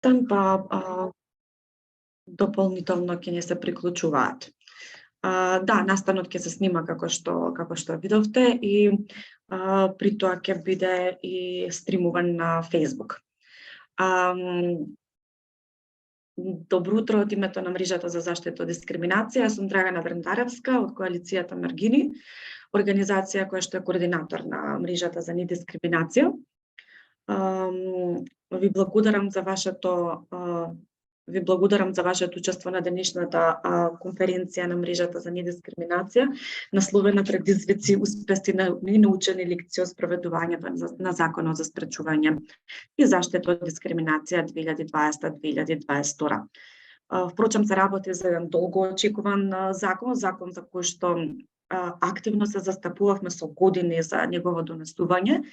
па дополнително ќе не се приклучуваат. Да, настанот ќе се снима како што видовте и при тоа ќе биде и стримуван на Facebook. Добро утро од името на мрежата за заштита од дискриминација. Јас сум Драгана Брендаревска од коалицијата Маргини, организација која што е координатор на мрежата за недискриминација. Ви благодарам за вашето учество на денешната конференција на мрежата за недискриминација, насловена предизвици, успеси и научени лекции од спроведувањето на Законот за спречување и заштита од дискриминација 2020-2022. Впрочем, се работи за еден долго очекуван закон за кој што активно се застапувавме со години за негово донесување.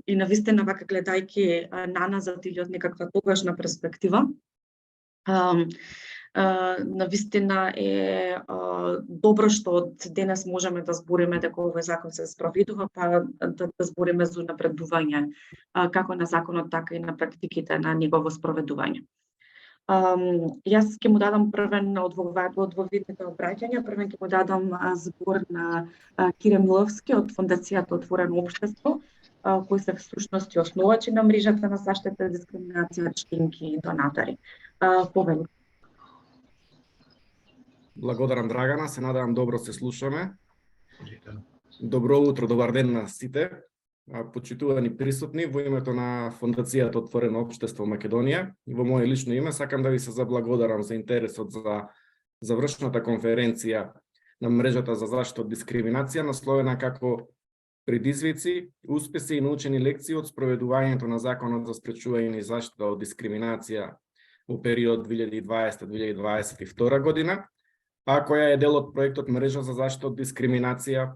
И навистина, вака гледајќи наназад или од некаква тогашна перспектива, навистина е добро што од денес можеме да збориме дека овој закон се спроведува, па да збориме за напредување како на законот, така и на практиките на негово спроведување. Јас ќе му дадам првен од видните обраќања, првен ќе му дадам збор на Кире Миловски од Фондацијата Отворено општество, кои се всушност и основачи на мрежата на заштита од дискриминација, членки и донатори. Повели. Благодарам, Драгана, се надевам добро се слушаме. Добро утро, добар ден на сите. Почитувани присутни, во името на Фондацијата Отворено општество Македонија и во моје лично име сакам да ви се заблагодарам за интересот за завршната конференција на мрежата за заштита од дискриминација, насловена како предизвици, успеси и научени лекции од спроведувањето на Законот за спречување и заштита од дискриминација во период 2020-2022 година, а која е дел од проектот Мрежа за заштита од дискриминација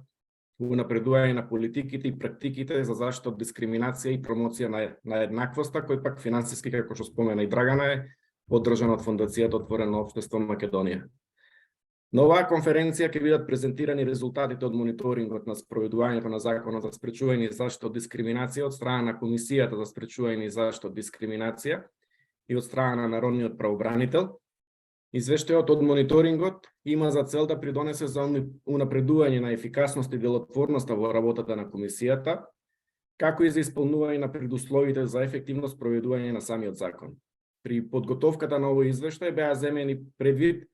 во напредување на политиките и практиките за заштита од дискриминација и промоција на еднаквоста, кој пак финансиски, како што спомена и Драгана, е поддржан од Фондацијата Отворено општество Македонија. На оваа конференција ќе бидат презентирани резултатите од мониторингот на спроведувањето на Законот за спречување и заштита од дискриминација од страна на Комисијата за спречување и заштита од дискриминација и од страна на Народниот правобранител. Извештајот од мониторингот има за цел да придонесе за унапредување на ефикасност и делотворноста во работата на Комисијата, како и за исполнување на предусловите за ефективно спроведување на самиот закон. При подготовката на овој извештај беа земени предвид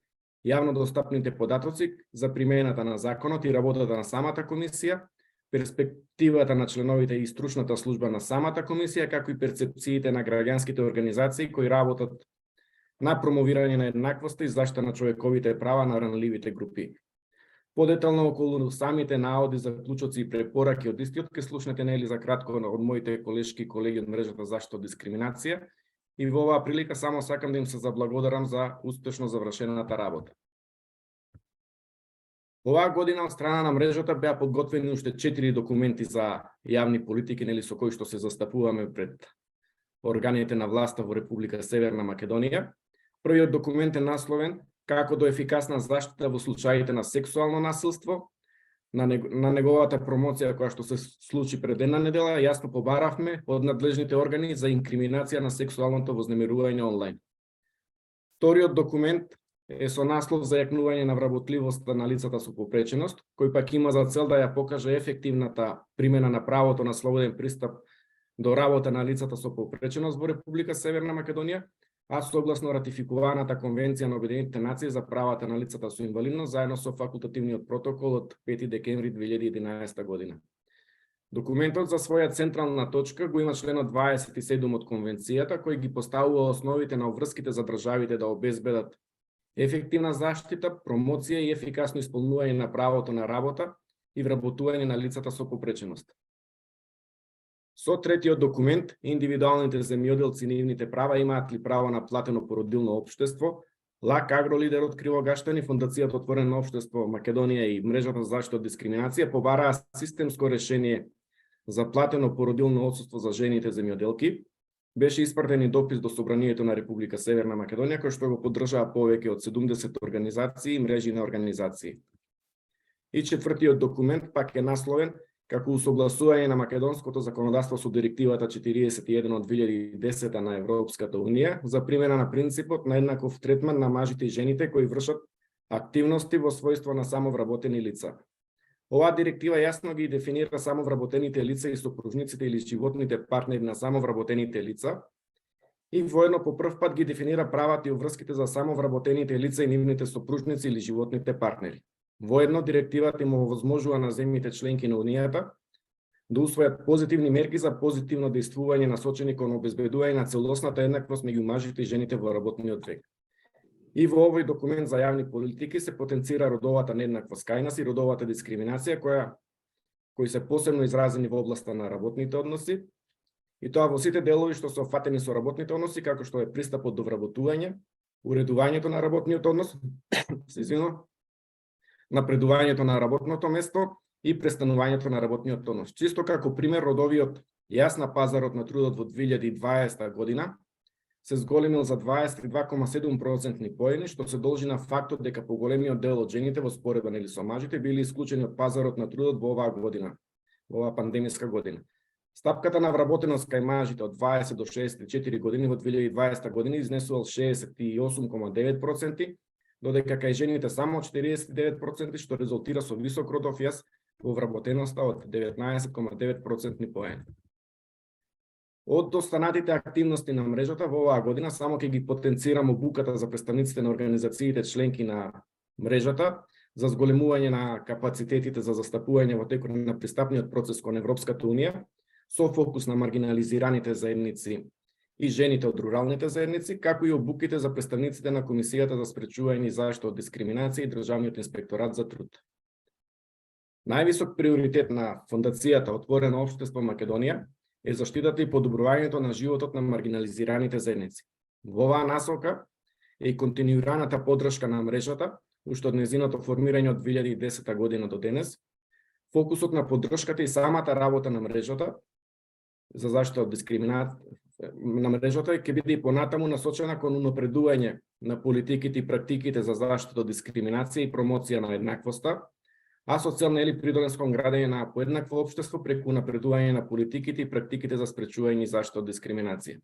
јавно достапните податоци за примената на законот и работата на самата комисија, перспективата на членовите и стручната служба на самата комисија, како и перцепциите на граѓанските организации кои работат на промовирање на еднаквоста и заштита на човековите права на ранливите групи. Подетално околу самите наоди, заклучоци и препораки од истиот ке слушнете нели за кратко од моите колешки и колеги од мрежата за заштита од дискриминација. И во оваа прилика само сакам да им се заблагодарам за успешно завршената работа. Оваа година од страна на мрежата беа подготвени уште 4 документи за јавни политики, нели со кои што се застапуваме пред органите на власта во Република Северна Македонија. Првиот документ е насловен како до ефикасна заштита во случаите на сексуално насилство. На неговата промоција која што се случи пред една недела, јасно побаравме од надлежните органи за инкриминација на сексуалното вознемирување онлайн. Вториот документ е со наслов за јакнување на вработливоста на лицата со попреченост, кој пак има за цел да ја покаже ефективната примена на правото на слободен пристап до работа на лицата со попреченост во Република Северна Македонија, а согласно ратификуваната Конвенција на Обединетите нации за правата на лицата со инвалидност заедно со факултативниот протокол од 5 декември 2011 година. Документот за своја централна точка го има членот 27 од Конвенцијата, кој ги поставува основите на обврските за државите да обезбедат ефективна заштита, промоција и ефикасно исполнување на правото на работа и вработување на лицата со попреченост. Со третиот документ, индивидуалните земјоделци и нивните права имаат ли право на платено породилно општество, ЛАК Агролидерот Кривогаштани, Фондацијата Отворено општество Македонија и мрежата за заштита од дискриминација побараа системско решение за платено породилно отсуство за жените земјоделки. Беше испратен и допис до Собранието на Република Северна Македонија, кој што го поддржаа повеќе од 70 организации и мрежи на организации. И четвртиот документ пак е насловен како усогласување на македонското законодавство со директивата 41 од 2010 на Европската унија за примена на принципот на еднаков третман на мажите и жените кои вршат активности во својство на самовработени лица. Оваа директива јасно ги дефинира самовработените лица и сопружниците или животните партнери на самовработените лица и воедно по прв пат ги дефинира правата и обврските за самовработените лица и нивните сопружници или животните партнери. Воедно, директивата им овозможува на земјите членки на Унијата да усвојат позитивни мерки за позитивно дејствување насочени кон обезбедување на целосната еднаквост меѓу мажите и жените во работниот век. И во овој документ за јавни политики се потенцира родовата нееднаквост кај нас и родовата дискриминација кои се посебно изразени во областа на работните односи, и тоа во сите делови што се опфатени со работните односи, како што е пристапот до вработување, уредувањето на работниот однос, напредувањето на работното место и престанувањето на работниот однос. Чисто како пример, родовиот јас на пазарот на трудот во 2020 година се зголемил за 22,7% поени, што се должи на фактот дека поголемиот дел од жените во споредба нели со мажите били исклучени од пазарот на трудот во оваа година, во оваа пандемиска година. Стапката на вработеност кај мажите од 20 до 64 години во 2020 година изнесувал 68,9%, додека кај жените само 49%, што резултира со висок родов јас во вработеноста од 19,9% поени. Од останатите активности на мрежата во оваа година само ќе ги потенцирам обуката за представниците на организациите членки на мрежата за зголемување на капацитетите за застапување во текот на пристапниот процес кон Европската унија, со фокус на маргинализираните заедници и жените од руралните заедници, како и обуките за представниците на Комисијата за спречување и заштита од дискриминација и Државниот инспекторат за труд. Највисок приоритет на Фондацијата Отворено општество Македонија е заштитата и подобрувањето на животот на маргинализираните заедници. Во оваа насока е и континуираната поддршка на мрежата, уште од нејзиното формирање од 2010 година до денес. Фокусот на поддршката и самата работа на мрежата за заштита од дискриминација на мрежата ќе биде и понатаму насочена кон унапредување на политиките и практиките за заштита од дискриминација и промоција на еднаквоста, а со цел нели придонес кон градење на поеднакво општество преку унапредување на политиките и практиките за спречување и заштита од дискриминација.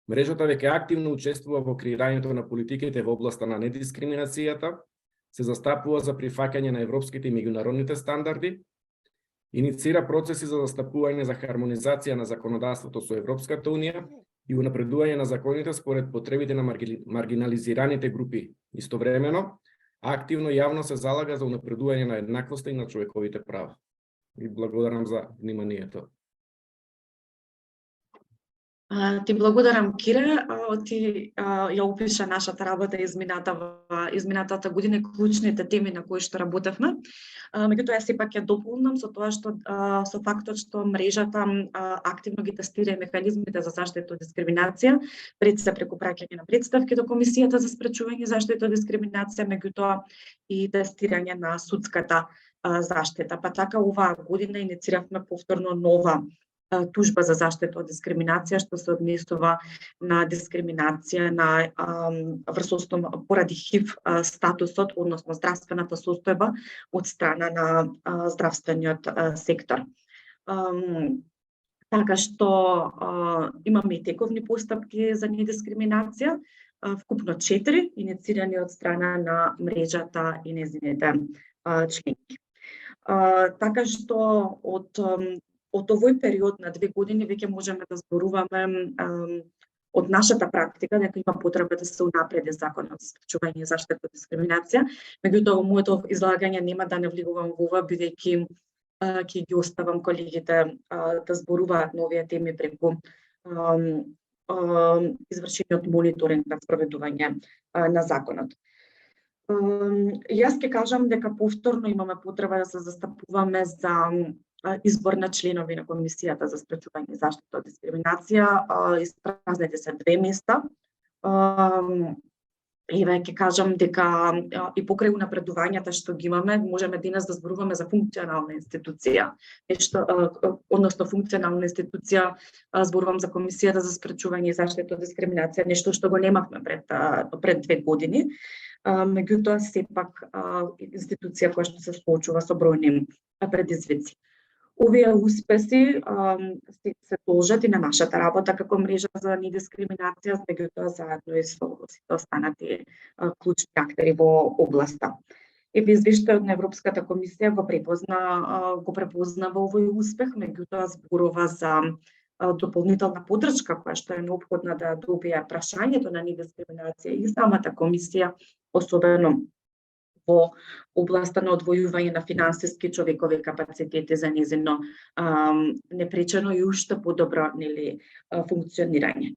Мрежата веќе активно учествува во креирањето на политиките во областа на недискриминацијата, се застапува за прифаќање на европските и меѓународните стандарди, иницира процеси за застапување за хармонизација на законодавството со Европската унија и унапредување на законите според потребите на маргинализираните групи. Истовремено, активно јавно се залага за унапредување на еднаквоста и на човековите права. И благодарам за вниманието. Ти благодарам, Кире. Ти ја опиша нашата работа изминатата година и клучните теми на кои што работевме. Меѓутоа, јас сепак ја дополнам со тоа што со фактот што мрежата активно ги тестира механизмите за заштита од дискриминација, пред се преку праќање на представки до Комисијата за спречување и заштита од дискриминација, меѓутоа и тестирање на судската заштита. Па така оваа година иницииравме повторно нова тужба за заштита од дискриминација, што се однесува на дискриминација на врз поради ХИВ статусот, односно здравствената состојба од страна на здравствениот сектор. Така што имаме и тековни постапки за недискриминација, вкупно 4, инициирани од страна на мрежата и нејзините членки. Така што од овој период на 2 години веќе можеме да зборуваме од нашата практика дека има потреба да се унапреди законот за спречување и заштита од дискриминација. Меѓутоа, во моето излагање нема да не влегувам во ова, бидејќи ќе ги оставам колегите да зборуваат на овие теми преку извршениот мониторинг на спроведување на законот. Јас ќе кажам дека повторно имаме потреба да се застапуваме за избор на членови на Комисијата за спречување и заштита од дискриминација. Испразнете се 2 места. И веќе кажам дека и покрај напредувањата што ги имаме, можеме денес да зборуваме за функционална институција. Односно функционална институција, зборувам за Комисијата за спречување и заштита од дискриминација, нешто што го немавме пред 2 години. Меѓутоа сепак институција која што се соочува со бројни предизвици. Овие успеси се должат и на нашата работа како мрежа за недискриминација, меѓутоа заедно и со сите останати клучни актери во областа. Еве извештајот на Европската комисија го препознава овој успех, меѓутоа зборува за дополнителна поддршка која што е неопходна да добие прашањето на недискриминација и самата комисија, особено во областа на одвојување на финансиски човекови капацитети за незино непречено и уште подобро функционирање.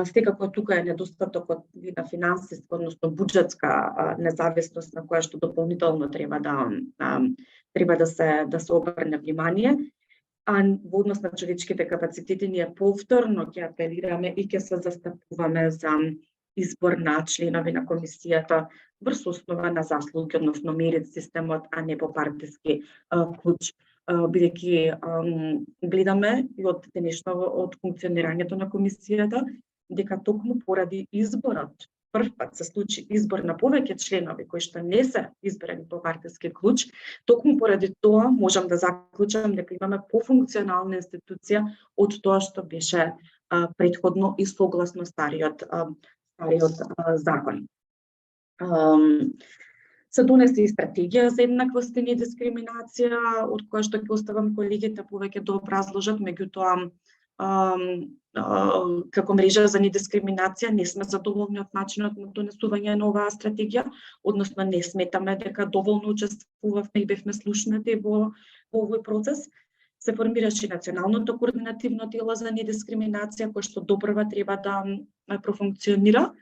Секако тука е недостатокот на финансиска, односно буџетска независност на која што дополнително треба да се обрне внимание. А во однос на човечките капацитети ние повторно ќе апелираме и ќе се застапуваме за избор на членови на комисијата врз основа на заслуги, односно мерит системот, а не по партиски клуч, бидејќи гледаме и од функционирањето на комисијата дека токму поради изборот, прв пат се случи избор на повеќе членови кои што не се избрани по партиски клуч, токму поради тоа можам да заклучам дека имаме пофункционална институција од тоа што беше претходно и согласно стариот закон. Се донесе и стратегија за еднаквост и недискриминација, од која што ќе оставам колегите повеќе да образложат, меѓутоа како мрежа за недискриминација не сме задоволни од начинот на донесување на оваа стратегија, односно не сметаме дека доволно учествувавме и бевме слушнати во овој процес. Се формираше националното координативно тело за недискриминација, кој што допрва треба да профункционира.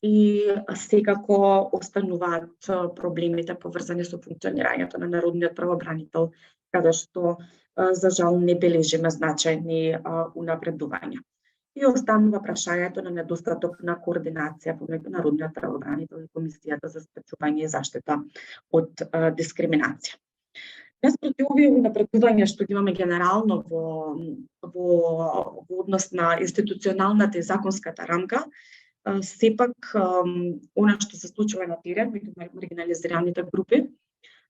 И секако остануваат проблемите поврзани со функционирањето на народниот правобранител, каде што за жал не бележиме значајни унапредувања. И останува прашањето на недостаток на координација помеѓу народниот правобранител и Комисијата за спречување и заштита од дискриминација. Наспроти овие унапредувања што ги имаме генерално во однос на институционалната и законската рамка, сепак она што се случува на терен меѓу маргинализираните групи,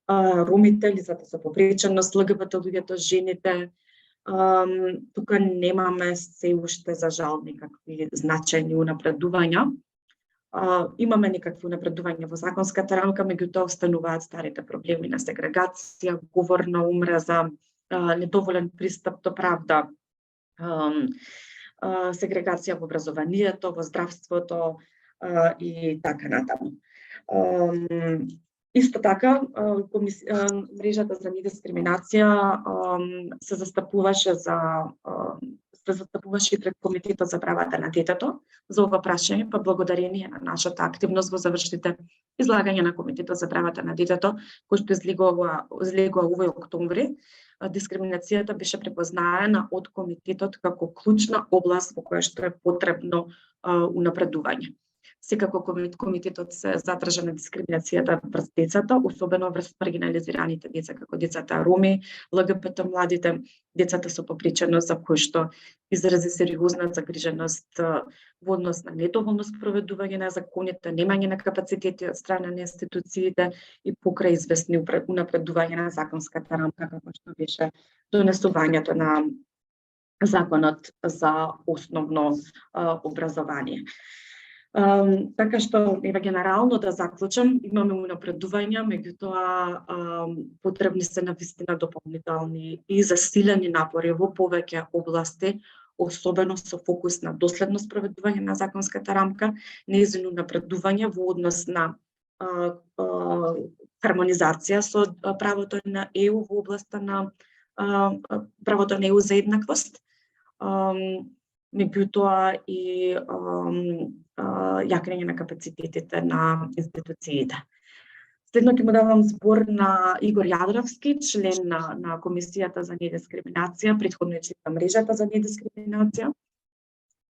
ромите, лицата со попреченост, ЛГБТ луѓето, жените, тука немаме се уште за жал никакви значајни унапредувања. Имаме некакви напредувања во законската рамка, меѓутоа остануваат старите проблеми на сегрегација, говор на омраза, недоволен пристап до правда, сегрегација во образованието, во здравството и така натаму. Исто така, мрежата за недискриминација се застапуваше и пред Комитетот за правата на детето за ова прашање, па благодарение на нашата активност во завршните излагања на Комитетот за правата на детето, кој што излегува овој октомври, дискриминацијата беше препознаена од Комитетот како клучна област во која што е потребно унапредување. Секако Комитетот се задржа на дискриминацијата врз децата, особено врз маргинализираните деца, како децата роми, ЛГБТ младите, децата со попреченост, за кои што изрази сериозна загриженост во однос на недоволно спроведување на законите, немање на капацитети од страна на институциите и покрај известни унапредување на законската рамка, како што беше донесувањето на Законот за основно образование. Така што, генерално да заклучам, имаме унапредувања, меѓутоа потребни се навистина дополнителни и засилени напори во повеќе области, особено со фокус на доследно спроведување на законската рамка, нејзино напредување во однос на хармонизација со правото на ЕУ во областа на правото на ЕУ за еднаквост, меѓутоа и јакнење на капацитетите на институциите. Следно ќе му давам збор на Игор Јадровски, член на Комисијата за недискриминација, претходно член на мрежата за недискриминација,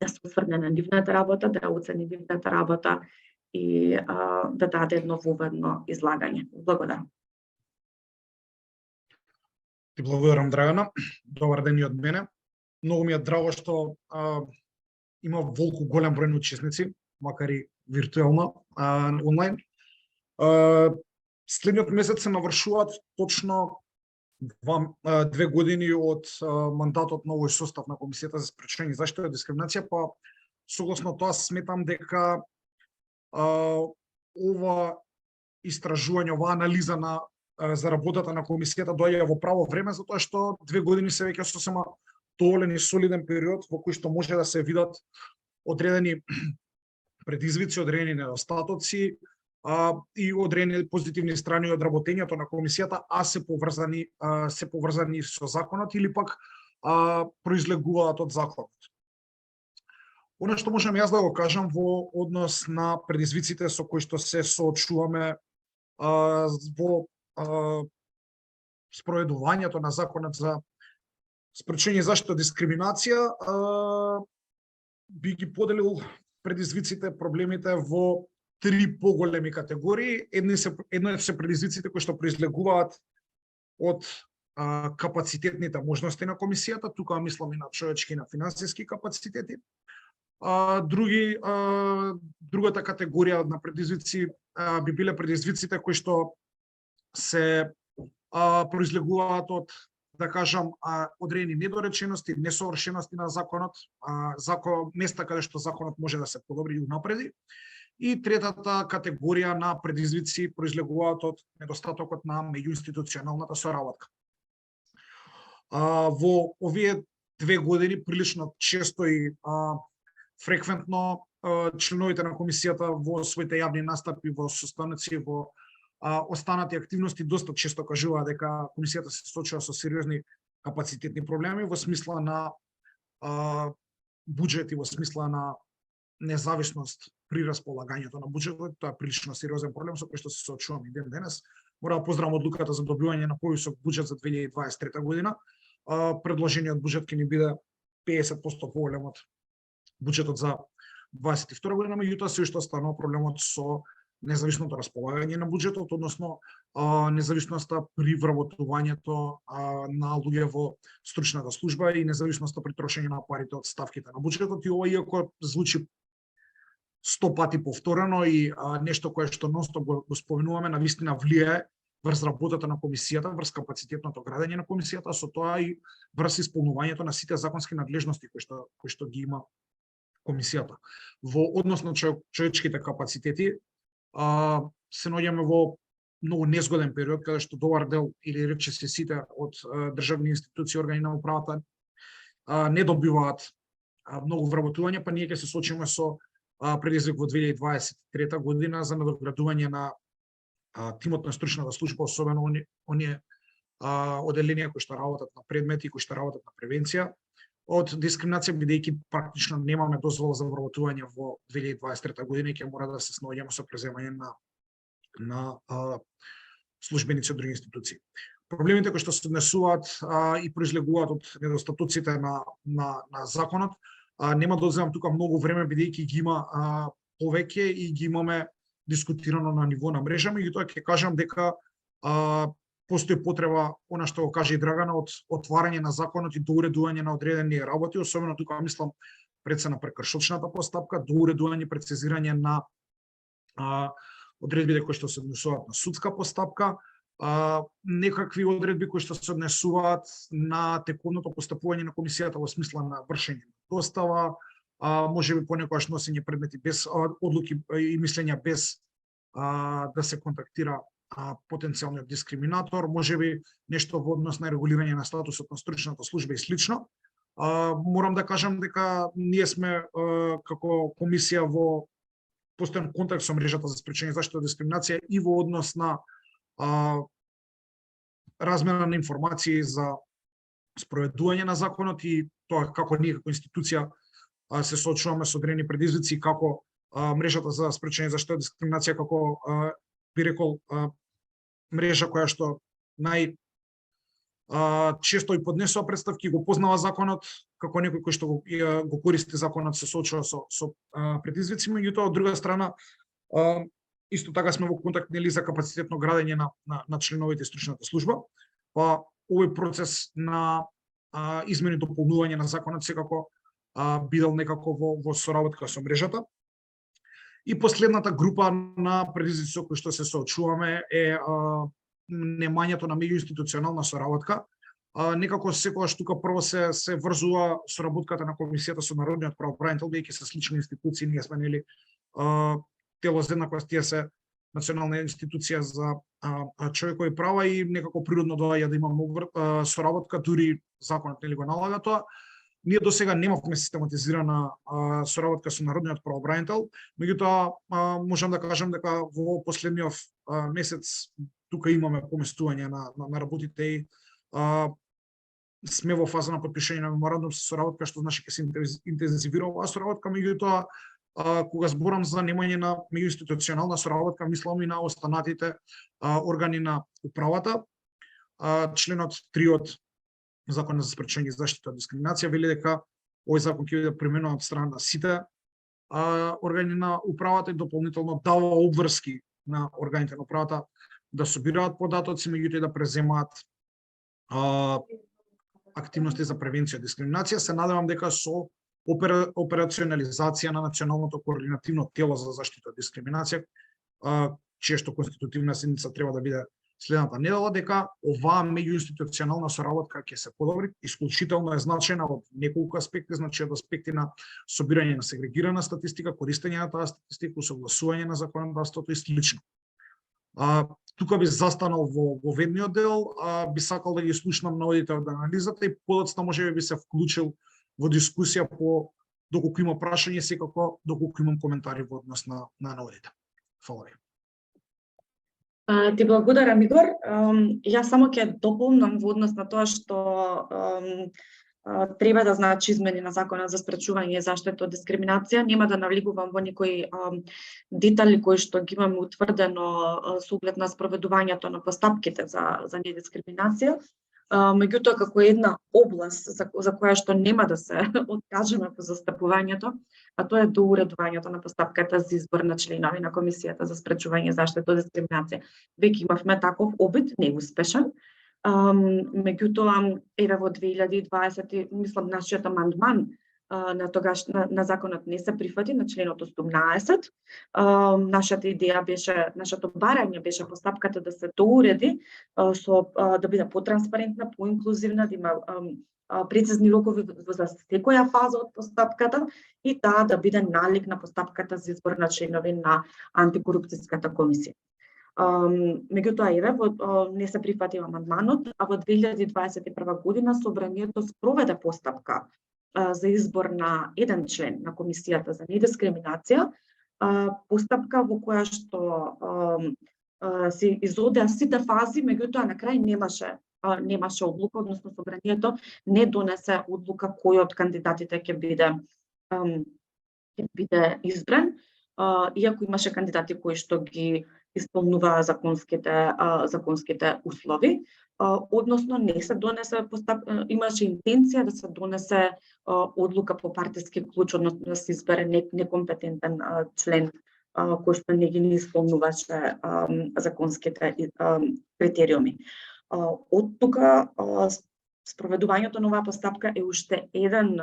да се осврне на нивната работа, да оцени нивната работа и да даде едно воведно излагање. Благодарам. Ти благодарам, Драгана. Добар ден и од мене. Многу ми е драго што има волку голем број на учесници, макар и виртуелно, онлайн. Следниот месец се навршуваат точно 2 години од мандатот на овој состав на Комисијата за спречување и заштита од дискриминација, па согласно тоа сметам дека ова истражување, ова анализа за работата на комисијата доаѓа во право време, затоа што 2 години се веќе сосема доволен и солиден период во кој што може да се видат одредени предизвици, одредени недостатоци и одредени позитивни страни од работењето на комисијата, а се поврзани со законот или пак произлегуваат од законот. Оно што можам јас да го кажам во однос на предизвиците со кои што се соочуваме во спроведувањето на законот за спречување и заштита од дискриминација, би ги поделил предизвиците, проблемите во 3 поголеми категории. Едно се предизвиците кои што произлегуваат од капацитетните можности на комисијата, тука мислам и на човечки и на финансиски капацитети. Другата категорија на предизвици би биле предизвиците кои што се произлегуваат од, да кажам, одредени недоречености, несовршености на законот, места каде што законот може да се подобри и унапреди. И третата категорија на предизвици произлегуваат од недостатокот на меѓуинституционалната соработка. Во овие 2 години прилично често и фреквентно членовите на комисијата во своите јавни настапи, во состаноци, во останати активности доста често кажува дека комисијата се соочува со сериозни капацитетни проблеми во смисла на буџет и во смисла на независност при располагањето на буџетот. Тоа е прилично сериозен проблем со кој што се соочуваме и ден денес. Мора да поздравам одлуката за добивање на повисок буџет за 2023 година. Предложениот буџет ќе ни биде 50% поголем од буџетот за 2022 година, меѓутоа се уште останува проблемот со независното располагање на буџетот, односно независноста при вработувањето на луѓе во стручната служба и независноста при трошење на парите од ставките на буџетот. И ова, иако звучи 100 пати повторено и нешто кое што нонстоп го споменуваме, навистина влијае врз работата на комисијата, врз капацитетното градење на комисијата, со тоа и врз исполнувањето на сите законски надлежности кои што ги има комисијата. Во однос на човечките капацитети, се наоѓаме во многу незгоден период, каде што добар дел, или рече се сите од државни институции, органи на управата, не добиваат многу вработување, па ние ќе се соочиме со предизвик во 2023 година за надоградување на тимот на стручната служба, особено оние оделенија кои што работат на предмети, кои што работат на превенција од дискриминација, бидејќи практично немаме дозвола за вработување во 2023 година и ќе мора да се снаоѓаме со преземање на службеници од други институции. Проблемите кои што се однесуваат и произлегуваат од недостатоците на законот, нема да одземам тука многу време, бидејќи ги има повеќе и ги имаме дискутирано на ниво на мрежа, меѓутоа ќе кажам дека постои потреба, она што го кажа и Драгана, од отварање на законот и доуредување на одредени работи, особено тука мислам пред се на прекршочната постапка, доуредување, прецизирање на одредбите кои што се однесуваат на судска постапка, некакви одредби кои што се однесуваат на тековното постапување на комисијата во смисла на вршење на достава, можеби понекогаш носење предмети без одлуки и мислења без да се контактира потенцијалниот дискриминатор, можеби нешто во однос на регулирање на статусот на стручната служба и слично. Морам да кажам дека ние сме како комисија во постојан контакт со мрежата за спречување и заштита од дискриминација и во однос на размена на информации за спроведување на законот и тоа како ние како институција се соочуваме со одредени предизвици, како мрежата за спречување и заштита од дискриминација, како би рекол мрежа која што често и поднесува представки, го познава законот, како некој кој што го користи законот, се соочува со предизвици, меѓутоа од друга страна исто така сме во контакт за капацитетно градење на членовите стручната служба. Па овој процес на измени и дополнување на законот секако бидел некако во соработка со мрежата. И последната група на предизвици со кои што се соочуваме е немањето на меѓуинституционална соработка. Некако секогаш тука прво се врзува соработката на комисијата со народниот правобранител, бидејќи се слични институции, ние сме нели тело за еднаквост, тие се национална институција за човекови права и некако природно доаѓа да имаме соработка, дури законот нели го налага тоа. Ние досега немавме систематизирана соработка со народниот правобранител, меѓутоа можам да кажам дека во последниот месец тука имаме поместување на работите и сме во фаза на подпишање на меморандум со соработка, што значи ќе се интензивира оваа соработка, меѓутоа кога зборам за немање на меѓуинституционална соработка, мислам и на останатите органи на управата. Членот 3 од Законот за спречување и заштита од дискриминација вели дека овој закон ќе биде применуван од страна на сите органи на управата и дополнително дава обврски на органите на управата да собираат податоци, меѓутоа и да преземаат активности за превенција од дискриминација. Се надевам дека со операционализација на националното координативно тело за заштита од дискриминација, чијашто конститутивна седница треба да биде следната недела, дека оваа меѓуинституционална соработка ќе се подобри. Исклучително е значајна од неколку аспекти, значи од аспекти на собирање на сегрегирана статистика, користење на таа статистика, согласување на законодавството и слично. Тука би застанал во ведниот дел, би сакал да ги слушнам наводите од анализата и подоцна можеби би се вклучил во дискусија по доколку има прашање, секако доколку имам коментари во однос на наводите. Фала ви. Ти благодарам, Игор. Јас само ќе дополнам во однос на тоа што треба да значи измени на Законот за спречување и заштита од дискриминација. Нема да навлегувам во некои детали кои што ги имаме утврдено со оглед на спроведувањето на постапките за недискриминација. Меѓутоа, како една област за која што нема да се откажеме по застапувањето, а тоа е доуредувањето на постапката за избор на членови на Комисијата за спречување и заштита од дискриминација. Веќе имавме таков обид, неуспешен. Меѓутоа, еве во 2020, мислам, нашиот амандман на законот не се прифати, на членот 18. Нашата идеја беше, нашето барање беше постапката да се доуреди, да биде потранспарентна, поинклузивна, да има прецизни рокови за секоја фаза од постапката и таа да биде налик на постапката за избор на членови на антикорупцијската комисија. Меѓутоа, еве, не се прифати амандманот, а во 2021 година Собранието спроведе постапка за избор на еден член на Комисијата за недискриминација, постапка во која што се изодеа сите фази, меѓутоа на крај немаше одлука, односно Собранието не донесе одлука кој од кандидатите ќе биде избран, иако имаше кандидати кои што ги исполнуваа законските услови. Односно не се донесе имаше интенција да се донесе одлука по партиски клуч, односно да се избере некомпетентен член кој што не ги исполнуваше законските критериуми. Од тука спроведувањето на оваа постапка е уште еден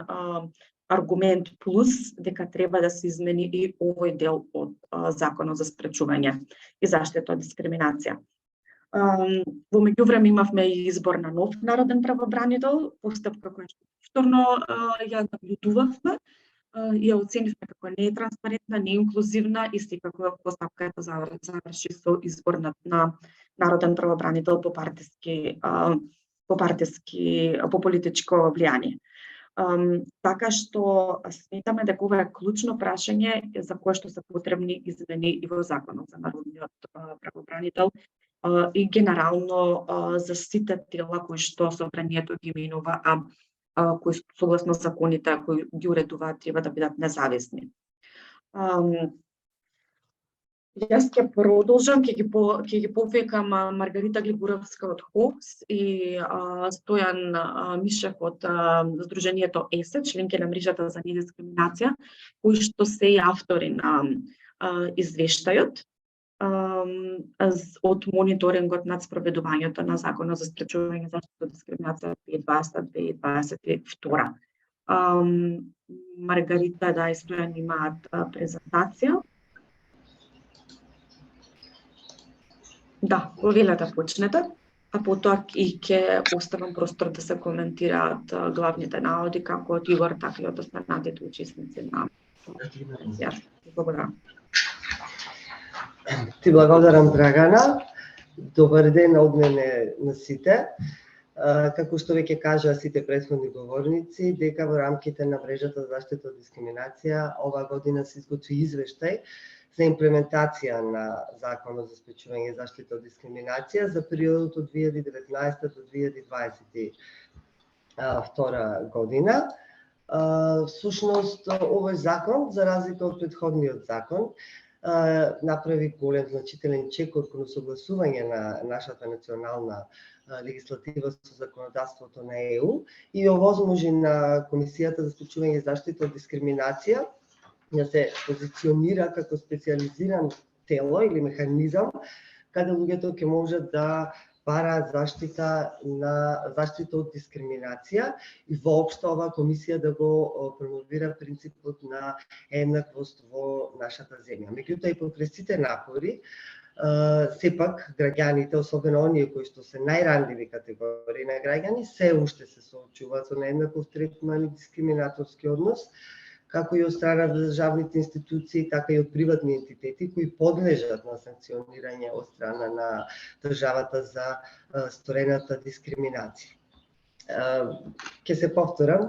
аргумент плюс дека треба да се измени и овој дел од Законот за спречување и заштита од дискриминација. Во меѓувреме имавме и избор на нов народен правобранител, постапка која што повторно ја наблюдувавме и ја оценивме како не е транспарентна, не е инклузивна и секако постапката заврши со избор на народен правобранител по политичко влијание. Така што сметаме дека ова е клучно прашање за кое што се потребни измени и во Законот за народниот правобранител и генерално за сите тела кои што Собранието ги именува, кои согласно законите кои ги уредуваат треба да бидат независни. Јас ќе продолжам, ќе ги повикам Маргарита Глигуровска од ХОВС и Стојан Мишев од Сдруженијето ЕСЕ, членки на мрежата за недискриминација, кои што се и автори на извештајот од мониторингот над спроведувањето на Законот за спречување и заштита од дискриминација 2020-2022. Маргарита и Стојан имаат презентација. Да, во вие да почнете, а потоа и ќе оставам простор да се коментираат главните наводи како од Игор, така и од останатите учесници на конференцијата. Благодарам. Ти благодарам, Драгана. Добар ден од мене на сите. Како што веќе кажаа сите претходни говорници, дека во рамките на мрежата за заштита од дискриминација оваа година се изготви извештај за имплементација на Законот за спречување и заштита од дискриминација за периодот од 2019 до 2022 година. Всушност, овој закон, за разлика од претходниот закон, направи голем значителен чекор кон согласување на нашата национална легислатива со законодавството на ЕУ и овозможи на Комисијата за спречување и заштита од дискриминација да се позиционира како специјализиран тело или механизам каде луѓето ќе можат да бараат заштита од дискриминација и воопшто оваа комисија да го промовира принципот на еднаквост во нашата земја. Меѓутоа и покрај сите напори, сепак граѓаните, особено оние кои што се најранливи категории на граѓани, се уште се соочуваат со нееднаков третман и дискриминаторски однос, како и од страна на државните институции, така и од приватни ентитети кои подлежат на санкционирање од страна на државата за сторената дискриминација. Ќе се повторам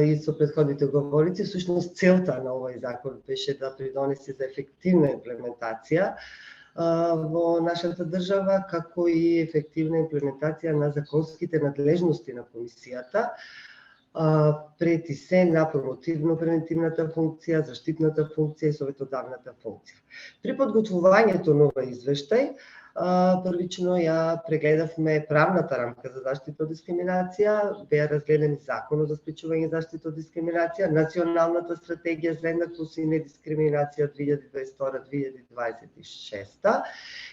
и со претходните говорици, всушност целта на овој закон беше да придонесе за ефективна имплементација во нашата држава, како и ефективна имплементација на законските надлежности на комисијата, прети се на промотивно-превентивната функција, заштитната функција и советодавната функција. При подготвувањето на овој извештај, првично ја прегледавме правната рамка за заштита од дискриминација, беа разгледани Законот за спречување и заштита од дискриминација, Националната стратегија за еднаквост и недискриминација 2022-2026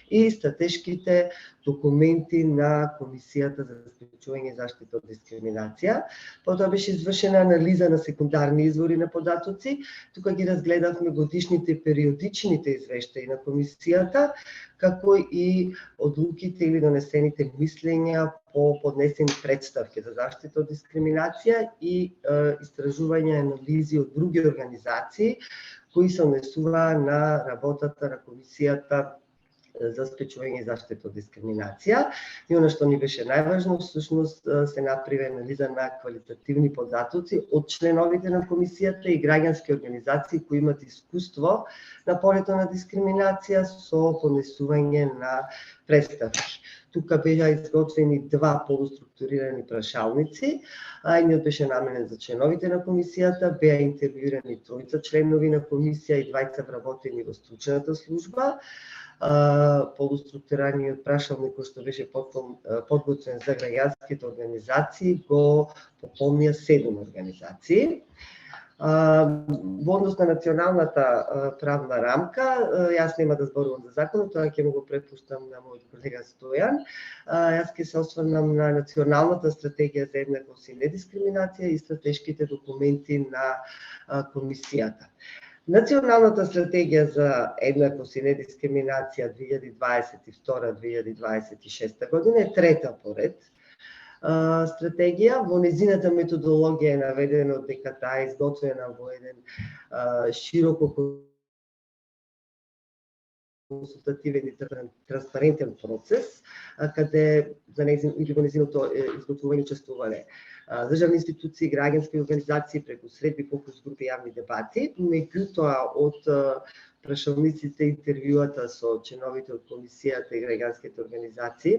и стратешките документи на Комисијата за спречување и заштита од дискриминација. Потоа беше извршена анализа на секундарни извори на податоци. Тука ги разгледавме годишните и периодичните извештаи на Комисијата, како и одлуките или донесените мислења по поднесени претставки за заштита од дискриминација и истражувања и анализи од други организации кои се однесуваа на работата на Комисијата за спречување и заштита од дискриминација. И она што ни беше најважно, всушност се направи анализа на квалитативни податоци од членовите на комисијата и граѓански организации кои имат искуство на полето на дискриминација со поднесување на претставки. Тука беа изготвени два полуструктурирани прашалници. Едниот беше наменет за членовите на комисијата, беа интервјуирани тројца членови на комисија и двајца вработени во стручната служба. Полуструктураниот прашалник кој што беше подготвен за граѓанските организации го пополнија 7 организации. Во однос на националната правна рамка, јас нема да зборувам за законот, тоа ќе му го препуштам на мојот колега Стојан. Јас ќе се осврнам на Националната стратегија за еднаквост и недискриминација и стратешките документи на комисијата. Националната стратегија за еднаквост и недискриминација 2022-2026 година е трета поред стратегија. Во незината методологија е наведено дека таа е изготвена во еден широко консултативен и транспарентен процес, каде за незиното изготвување учествувале државни институции, граѓански организации, преку средби, фокус групи, јавни дебати. Меѓутоа, од прашалниците, интервјуата со членовите од комисијата и граѓанските организации,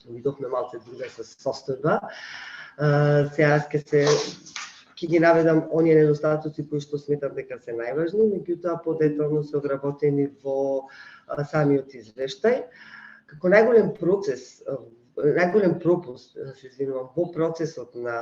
видовме малце друга состојба. Сега ќе ги наведам оние недостатоци кои што сметам дека се најважни, меѓутоа подетално се обработени во самиот извештај. Како најголем пропуст во процесот на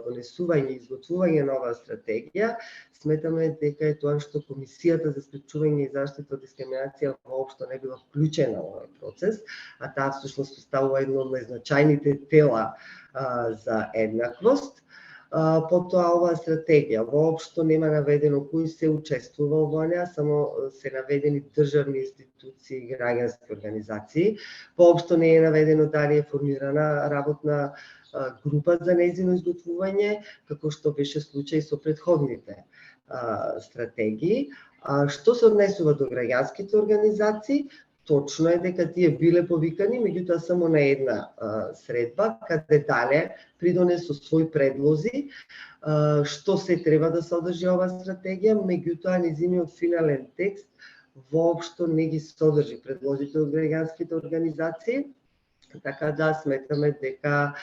донесување и изготвување на оваа стратегија, сметаме дека е тоа што Комисијата за спречување и заштита од дискриминација воопшто не била вклучена во овој процес, а таа всушност составува едно од најзначајните тела за еднаквост. Потоа оваа стратегија воопшто нема наведено кои се учествува во неа, само се наведени државни институции и граѓански организации. Воопшто не е наведено дали е формирана работна група за нејзино изготвување, како што беше случај со претходните стратегии. Што се однесува до граѓанските организации, точно е дека тие биле повикани, меѓутоа само на една средба, каде дале придонесе со своји предлози што се треба да содржи оваа стратегија, меѓутоа нејзиниот финален текст воопшто не ги содржи предлозите од граѓанските организации, така да сметаме дека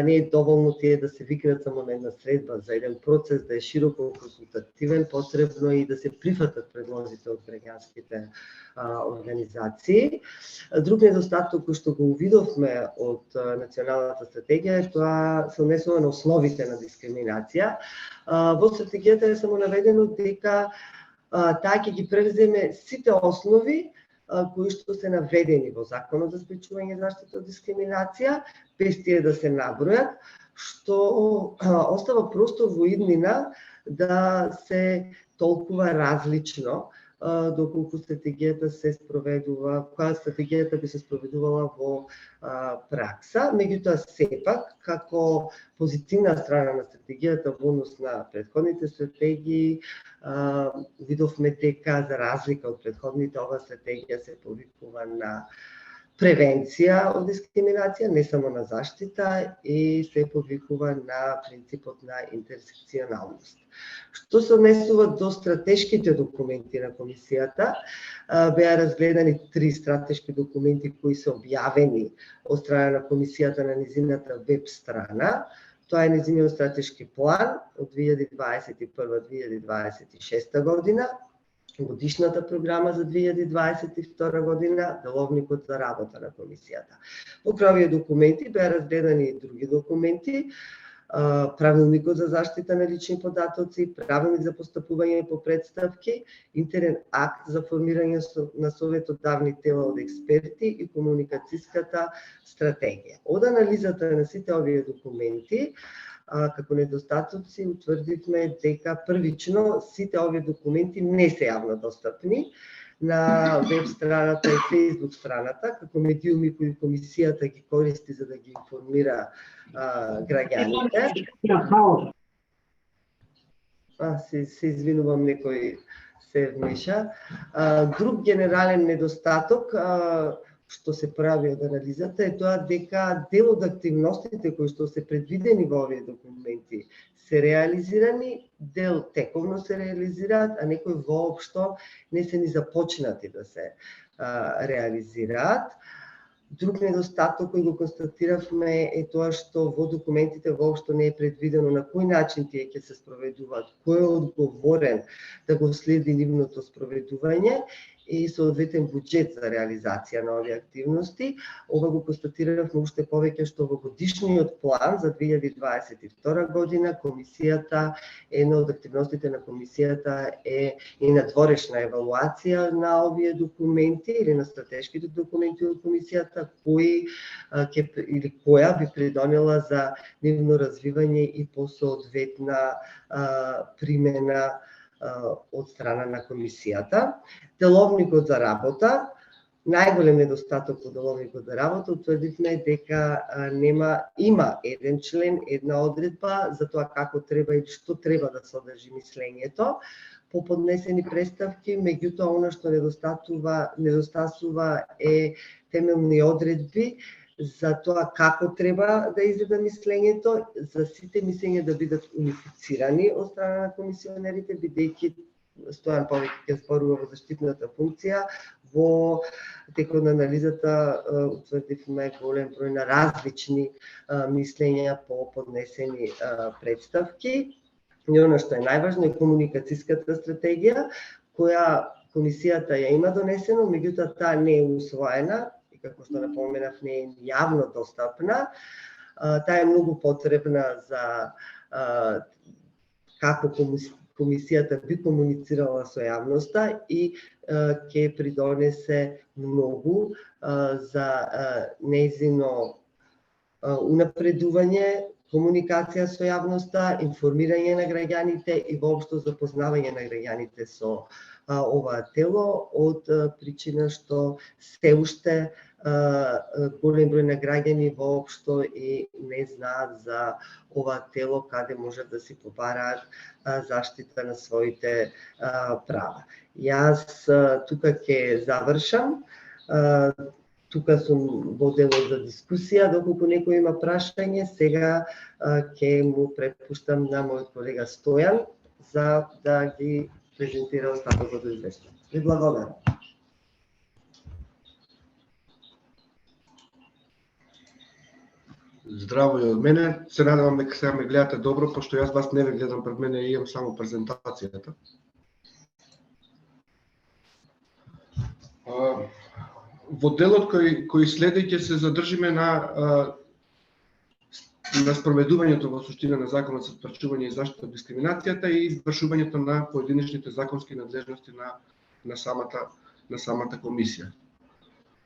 не е доволно тие да се викнат само на една средба за еден процес да е широко консултативен, потребно и да се прифатат предлозите од граѓанските организации. Друг недостаток кој што го увидовме од националната стратегија е тоа се однесува на основите на дискриминација. Во стратегијата е само наведено дека таа ќе ги превземе сите основи кои што се наведени во Законот за спречување и заштита од дискриминација, без тие да се набројат, што остава простор во иднина да се толкува различно доколку стратегијата се спроведува, која стратегијата би се спроведувала во пракса. Меѓутоа сепак, како позитивна страна на стратегијата во однос на претходните стратегии, видовме дека за разлика од претходните, ова стратегија се повикува на превенција од дискриминација, не само на заштита, и се повикува на принципот на интерсекционалност. Што се однесува до стратешките документи на комисијата, беа разгледани 3 стратешки документи кои се објавени од страна на комисијата на низината веб страна. Тоа е низиниот стратешки план од 2021-2026 година, годишната програма за 2022 година, деловникот за работа на комисијата. Покрај овие документи беа разгледани и други документи, правилникот за заштита на лични податоци, правилник за постапување по представки, интерен акт за формирање на совет од давни тела од експерти и комуникацијската стратегија. Од анализата на сите овие документи, како недостатоци, утврдивме дека првично сите овие документи не се јавно достапни на веб страната и фејсбук страната, како медиуми кои комисијата ги користи за да ги информира граѓаните. Се извинувам, некој се вмеша. Друг генерален недостаток што се прави од анализата е тоа дека дел од активностите кои што се предвидени во овие документи се реализирани, дел тековно се реализираат, а некои воопшто не се ни започнати да се реализираат. Друг недостаток кој го констатиравме е тоа што во документите воопшто не е предвидено на кој начин тие ќе се спроведуваат, кој е одговорен да го следи нивното спроведување и соодветен буџет за реализација на овие активности. Ова го констатиравме уште повеќе што во годишниот план за 2022 година комисијата, една од активностите на комисијата е и надворешна евалуација на овие документи или на стратешките документи од комисијата, која би придонела за нивно развивање и посоодветна примена од страна на комисијата. Деловникот за работа, најголем недостаток од деловникот за работа, утврдивме дека има еден член, една одредба за тоа како треба и што треба да содржи мислењето по поднесени представки, меѓутоа она што недостасува е темелни одредби за тоа како треба да изгледа мислењето, за сите мислења да бидат унифицирани од страна на комисионерите, бидејќи Стојан повеќе ќе зборува во заштитната функција. Во текот на анализата утврдивме голем број на различни мислења по поднесени представки. И она што е најважно е комуникацијската стратегија, која комисијата ја има донесено, меѓутоа таа не е усвоена и како што напоменав не е јавно достапна. Таа е многу потребна за како комисијата би комуницирала со јавноста и ќе придонесе многу за нејзино унапредување комуникација со јавноста, информирање на граѓаните и воопшто запознавање на граѓаните со ова тело, од причина што се уште голем број на граѓани воопшто и не знаат за ова тело, каде можат да си побараат заштита на своите права. Јас тука ќе завршам. Тука сум во делот за дискусија, доколку некој има прашање, сега ќе му препуштам на мојот колега Стојан за да ги презентира остатокот од извештајот. Ви благодарам. Здраво и од мене. Се надевам дека сега ме гледате добро, пошто јас вас не ве гледам пред мене и имам само презентацијата. Во делот кој следи ќе се задржиме на спроведувањето во суштина на Законот за спречување и заштита од дискриминацијата и извршувањето на поединечните законски надлежности на самата комисија.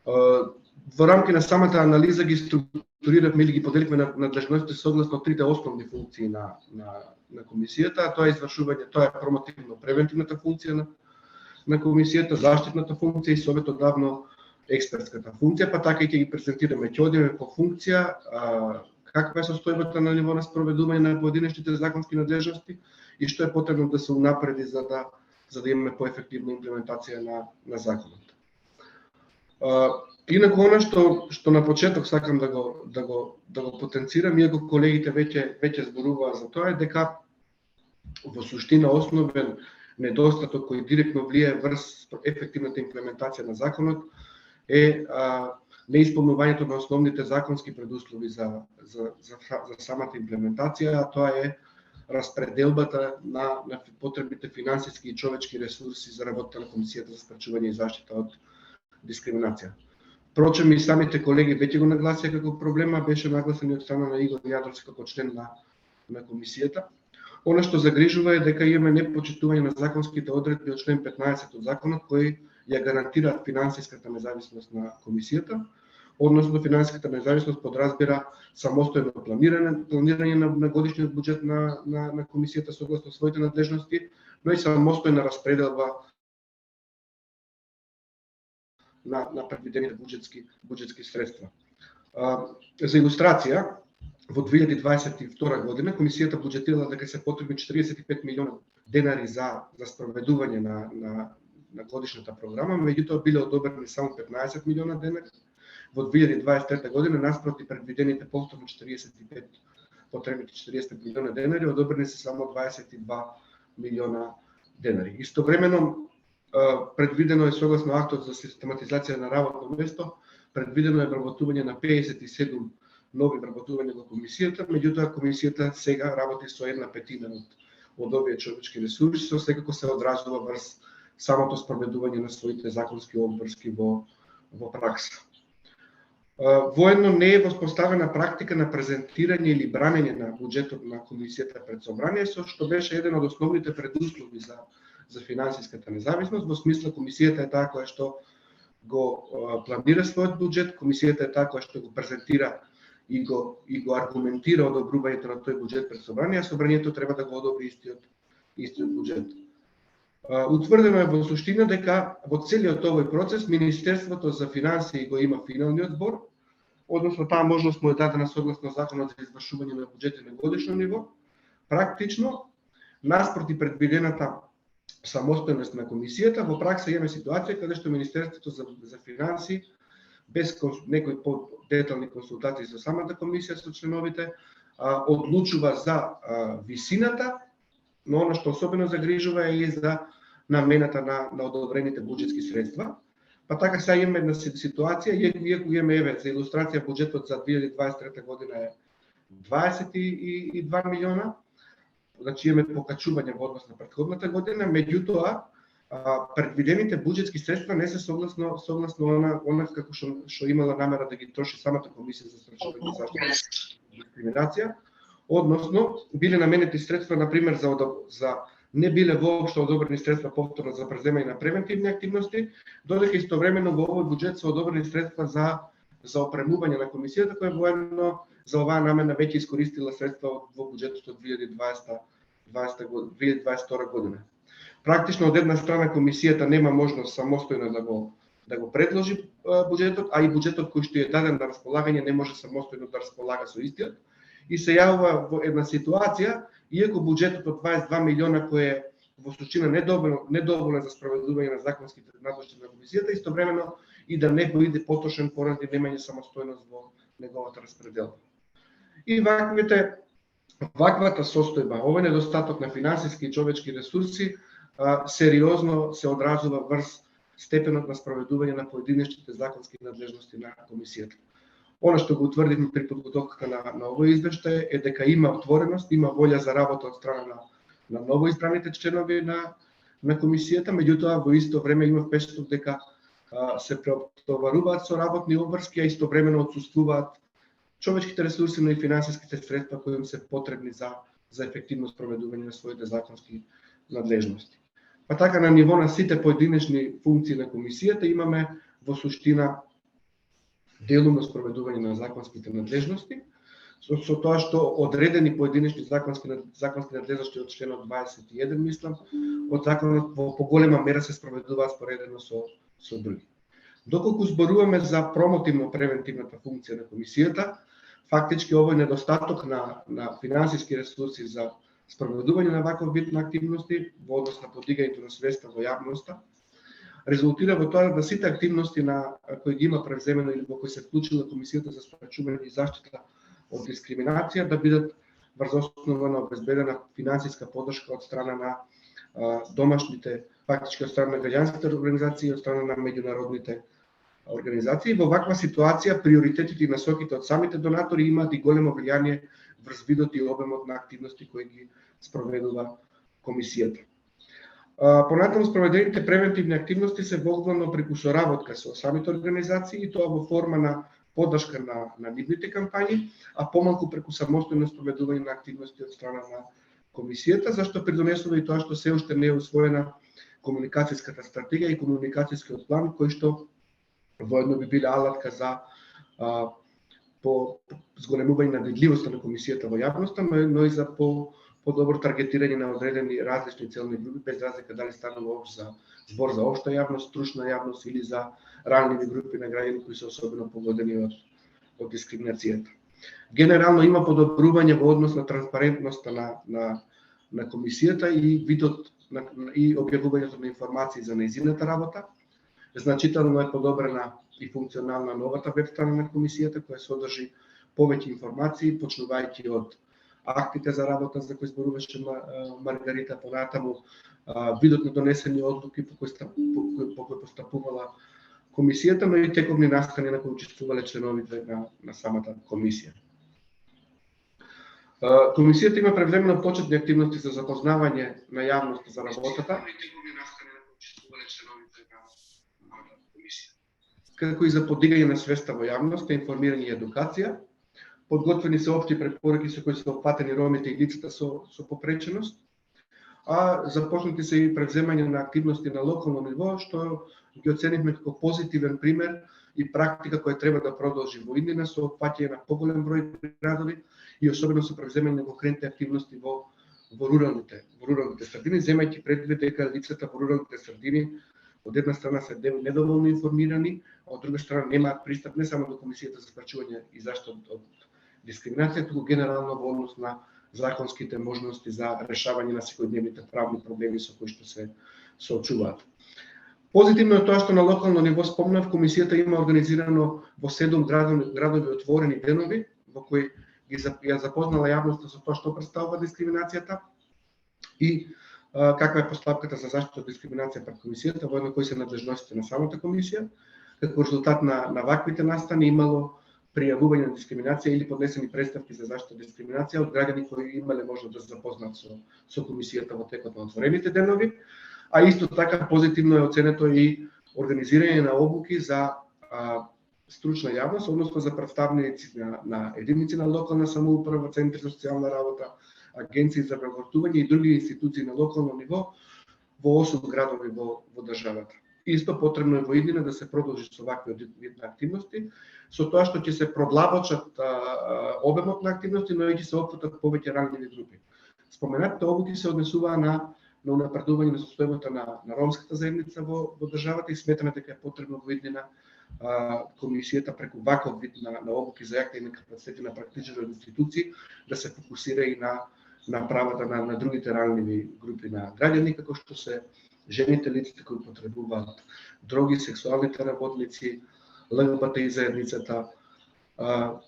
Во рамки на самата анализа ги структуриравме или ги поделивме на надлежностите согласно трите основни функции на комисијата, а тоа е извршување, тоа е промотивно-превентивната функција на комисијата, заштитната функција и советодавно експертската функција, па така и ќе ги презентираме. Ќе одиме по функција, каква е состојбата на ниво на спроведување на поединечните законски надлежности и што е потребно да се унапреди за да имаме поефективна имплементација на законот. Инаку она што на почеток сакам да го потенцирам, иако колегите веќе зборуваа за тоа, е дека во суштина основен недостаток кој директно влие врз ефективната имплементација на законот е неисполнувањето на основните законски предуслови за самата имплементација, а тоа е распределбата на потребните финансиски и човечки ресурси за работа на Комисијата за спречување и заштита од дискриминација. Впрочем, и самите колеги веќе го нагласија како проблема, беше нагласен и од страна на Игор Јадровски како член на комисијата. Она што загрижува е дека имаме непочитување на законските одредби од член 15 од законот кои ја гарантираат финансиската независност на комисијата, односно финансиската независност подразбира самостојно планирање на годишниот буџет на комисијата согласно своите надлежности, но и самостојна распределба на предвидените буџетски средства. За илустрација, во 2022 година комисијата буџетирала дека се потребни 45 милиона денари за спроведување на годишната програма, меѓутоа биле одобрени само 15 милиона денари. Во 2023 година наспроти предвидените повторно 45 потребните 40 милиона денари, одобрени се само 22 милиона денари. Истовремено предвидено е согласно актот за систематизација на работно место, предвидено е вработување на 57 нови вработувања во комисијата, меѓутоа комисијата сега работи со 1/5 од овие човечки ресурси, со секако се одразува врз самото спроведување на своите законски обврски во пракса. Воедно не е воспоставена практика на презентирање или бранење на буџетот на комисијата пред собрание, со што беше еден од основните предуслови за финансиската независност, во смисла комисијата е таа која што го планира својот буџет, комисијата е таа која што го презентира и го аргументира одобрувањето на тој буџет пред собрание, а собранието треба да го одобри истиот буџет. Утврдено е во суштина дека во целиот овој процес Министерството за финансии го има финалниот збор, односно таа можност му е дадена согласно законот за извршување на буџети на годишно ниво. Практично, наспроти предвидената самостојност на комисијата, во пракса имаме ситуација каде што Министерството за финансии без некои по-детални консултации со самата комисија со членовите одлучува за висината, но она што особено загрижува е и за намената на одобрените буџетски средства. Па така сега имаме една ситуација, иако имаме за илустрација буџетот за 2023 година е 22 милиона, значи имаме покачување во однос на претходната година, меѓутоа предвидените буџетски средства не се согласно она како што имала намера да ги троши самата комисија за спречување и заштита од дискриминација, односно биле наменети средства на пример за не биле воопшто одобрени средства повторно за преземање на превентивни активности, додека истовремено во овој буџет се одобрени средства за опремување на комисијата, која воедно за оваа намена веќе искористила средства во буџетот од 2022 година. Практично од една страна комисијата нема можност самостојно да го предложи буџетот, а и буџетот кој што е даден на располагање не може самостојно да располага со истиот и се јавува во една ситуација, иако буџетот од 22 милиона кој е во сушина недоволен за спроведување на законските надležности на комисијата, истовремено и да не биде потрошен поради немање самостојност во неговата распределба. И ваквата состојба, овој недостаток на финансиски и човечки ресурси сериозно се одразува врз степенот на спроведување на поединечните законски надлежности на комисијата. Она што го утврдивме при подготовката на овој извештај е дека има отвореност, има волја за работа од страна на новоизбраните членови на комисијата, меѓутоа во исто време има впечаток дека се преоптоваруваат со работни обврски, а истовремено отсуствуваат човечките ресурси, но и финансиските средства кои им се потребни за ефективно спроведување на своите законски надлежности. Па така на ниво на сите поединечни функции на комисијата имаме во суштина делумно спроведување на законските надлежности, со тоа што одредени поединечни законски надлежности од членот 21, мислам, од законот во поголема мера се спроведуваат споредено со други. Доколку зборуваме за промотивно-превентивната функција на комисијата, фактички овој недостаток на финансиски ресурси за спроведување на ваков вид на активности во однос на подигањето на свеста во јавноста резултира во тоа да сите активности кои ги има превземено или во кои се вклучила комисијата за спречување и заштита од дискриминација да бидат врз основа на обезбедена финансиска поддршка од страна на домашните, фактички од страна на граѓанските организации и од страна на меѓународните организации. Во ваква ситуација приоритетите и насоките од самите донатори имаат и големо влијание врз видот и обемот на активности кои ги спроведува комисијата. Понатаму спроведените превентивни активности се воглавно преку соработка со самите организации и тоа во форма на поддршка на нивните кампањи, а помалку преку самостојно спроведување на активности од страна на комисијата, зашто придонесува и тоа што се уште не е усвоена комуникацијската стратегија и комуникацијскиот план кој што воедно би биле алатка за по зголемување на видливоста на комисијата во јавноста, но и за по-добро таргетирање на одредени различни целни групи, без разлика дали станува за збор за општа јавност, стручна јавност или за ранливи групи на граѓани кои се особено погодени од дискриминацијата. Генерално има подобрување во однос на транспарентноста на комисијата и видот и објавувањето на информации за нејзината работа. Значително е подобрена и функционална новата веб страна на комисијата која содржи повеќе информации, почнувајќи од актите за работа за кои зборуваше Маргарита, понатаму видот на донесени одлуки по кои постапувала комисијата, но и тековни настани на кои учествувале членовите на самата комисија. Комисијата има превземено почетни активности за запознавање на јавноста за работата, како и за подигање на свеста во јавноста, информирање и едукација. Подготвени се општи препораки со кои се опфатени ромите и лицата со попреченост, а започнати се и превземање на активности на локално ниво, што ги оценивме како позитивен пример и практика која треба да продолжи во иднина со опфаќање на поголем број градови и особено со превземање на конкретни активности во руралните средини, земајќи предвид дека лицата во руралните средини од една страна се недоволно информирани, а од друга страна немаат пристап не само до комисијата за спречување и заштита од дискриминација, туку генерално во однос на законските можности за решавање на секојдневните правни проблеми со кои што се соочуваат. Позитивно е тоа што на локално ниво спомнав, комисијата има организирано во 7 градови отворени денови во кои ја запознала јавноста со тоа што претставува дискриминацијата и каква е постапката за заштита од дискриминација пред комисијата, во кои се надлежностите на самата комисија. Како резултат на ваквите настани имало пријавување на дискриминација или поднесени представки за заштита од дискриминација од граѓани кои имале можност да се запознаат со комисијата во текот на отворените денови, а исто така позитивно е оценето и организирање на обуки за стручна јавност, односно за представници на единици на локална самоуправа, центри за социјална работа, агенции за вработување и други институции на локално ниво во 8 градови во државата. Исто потребно е во иднина да се продолжи со вакви вид на активности, со тоа што ќе се продлабочат обемот на активности, но и ќе се опфатат повеќе ранливи групи. Споменатите обуки се однесуваа на унапредување на состојбата на ромската заедница во државата и сметаме дека е потребно во иднина комисијата преку ваков вид на обуки за јакнење капацитети на практични институции да се фокусира и на правата на другите ранливи групи на граѓани, како што се жените, лицата кои потребуваат дроги, сексуалните работници, ЛГБТ заедницата,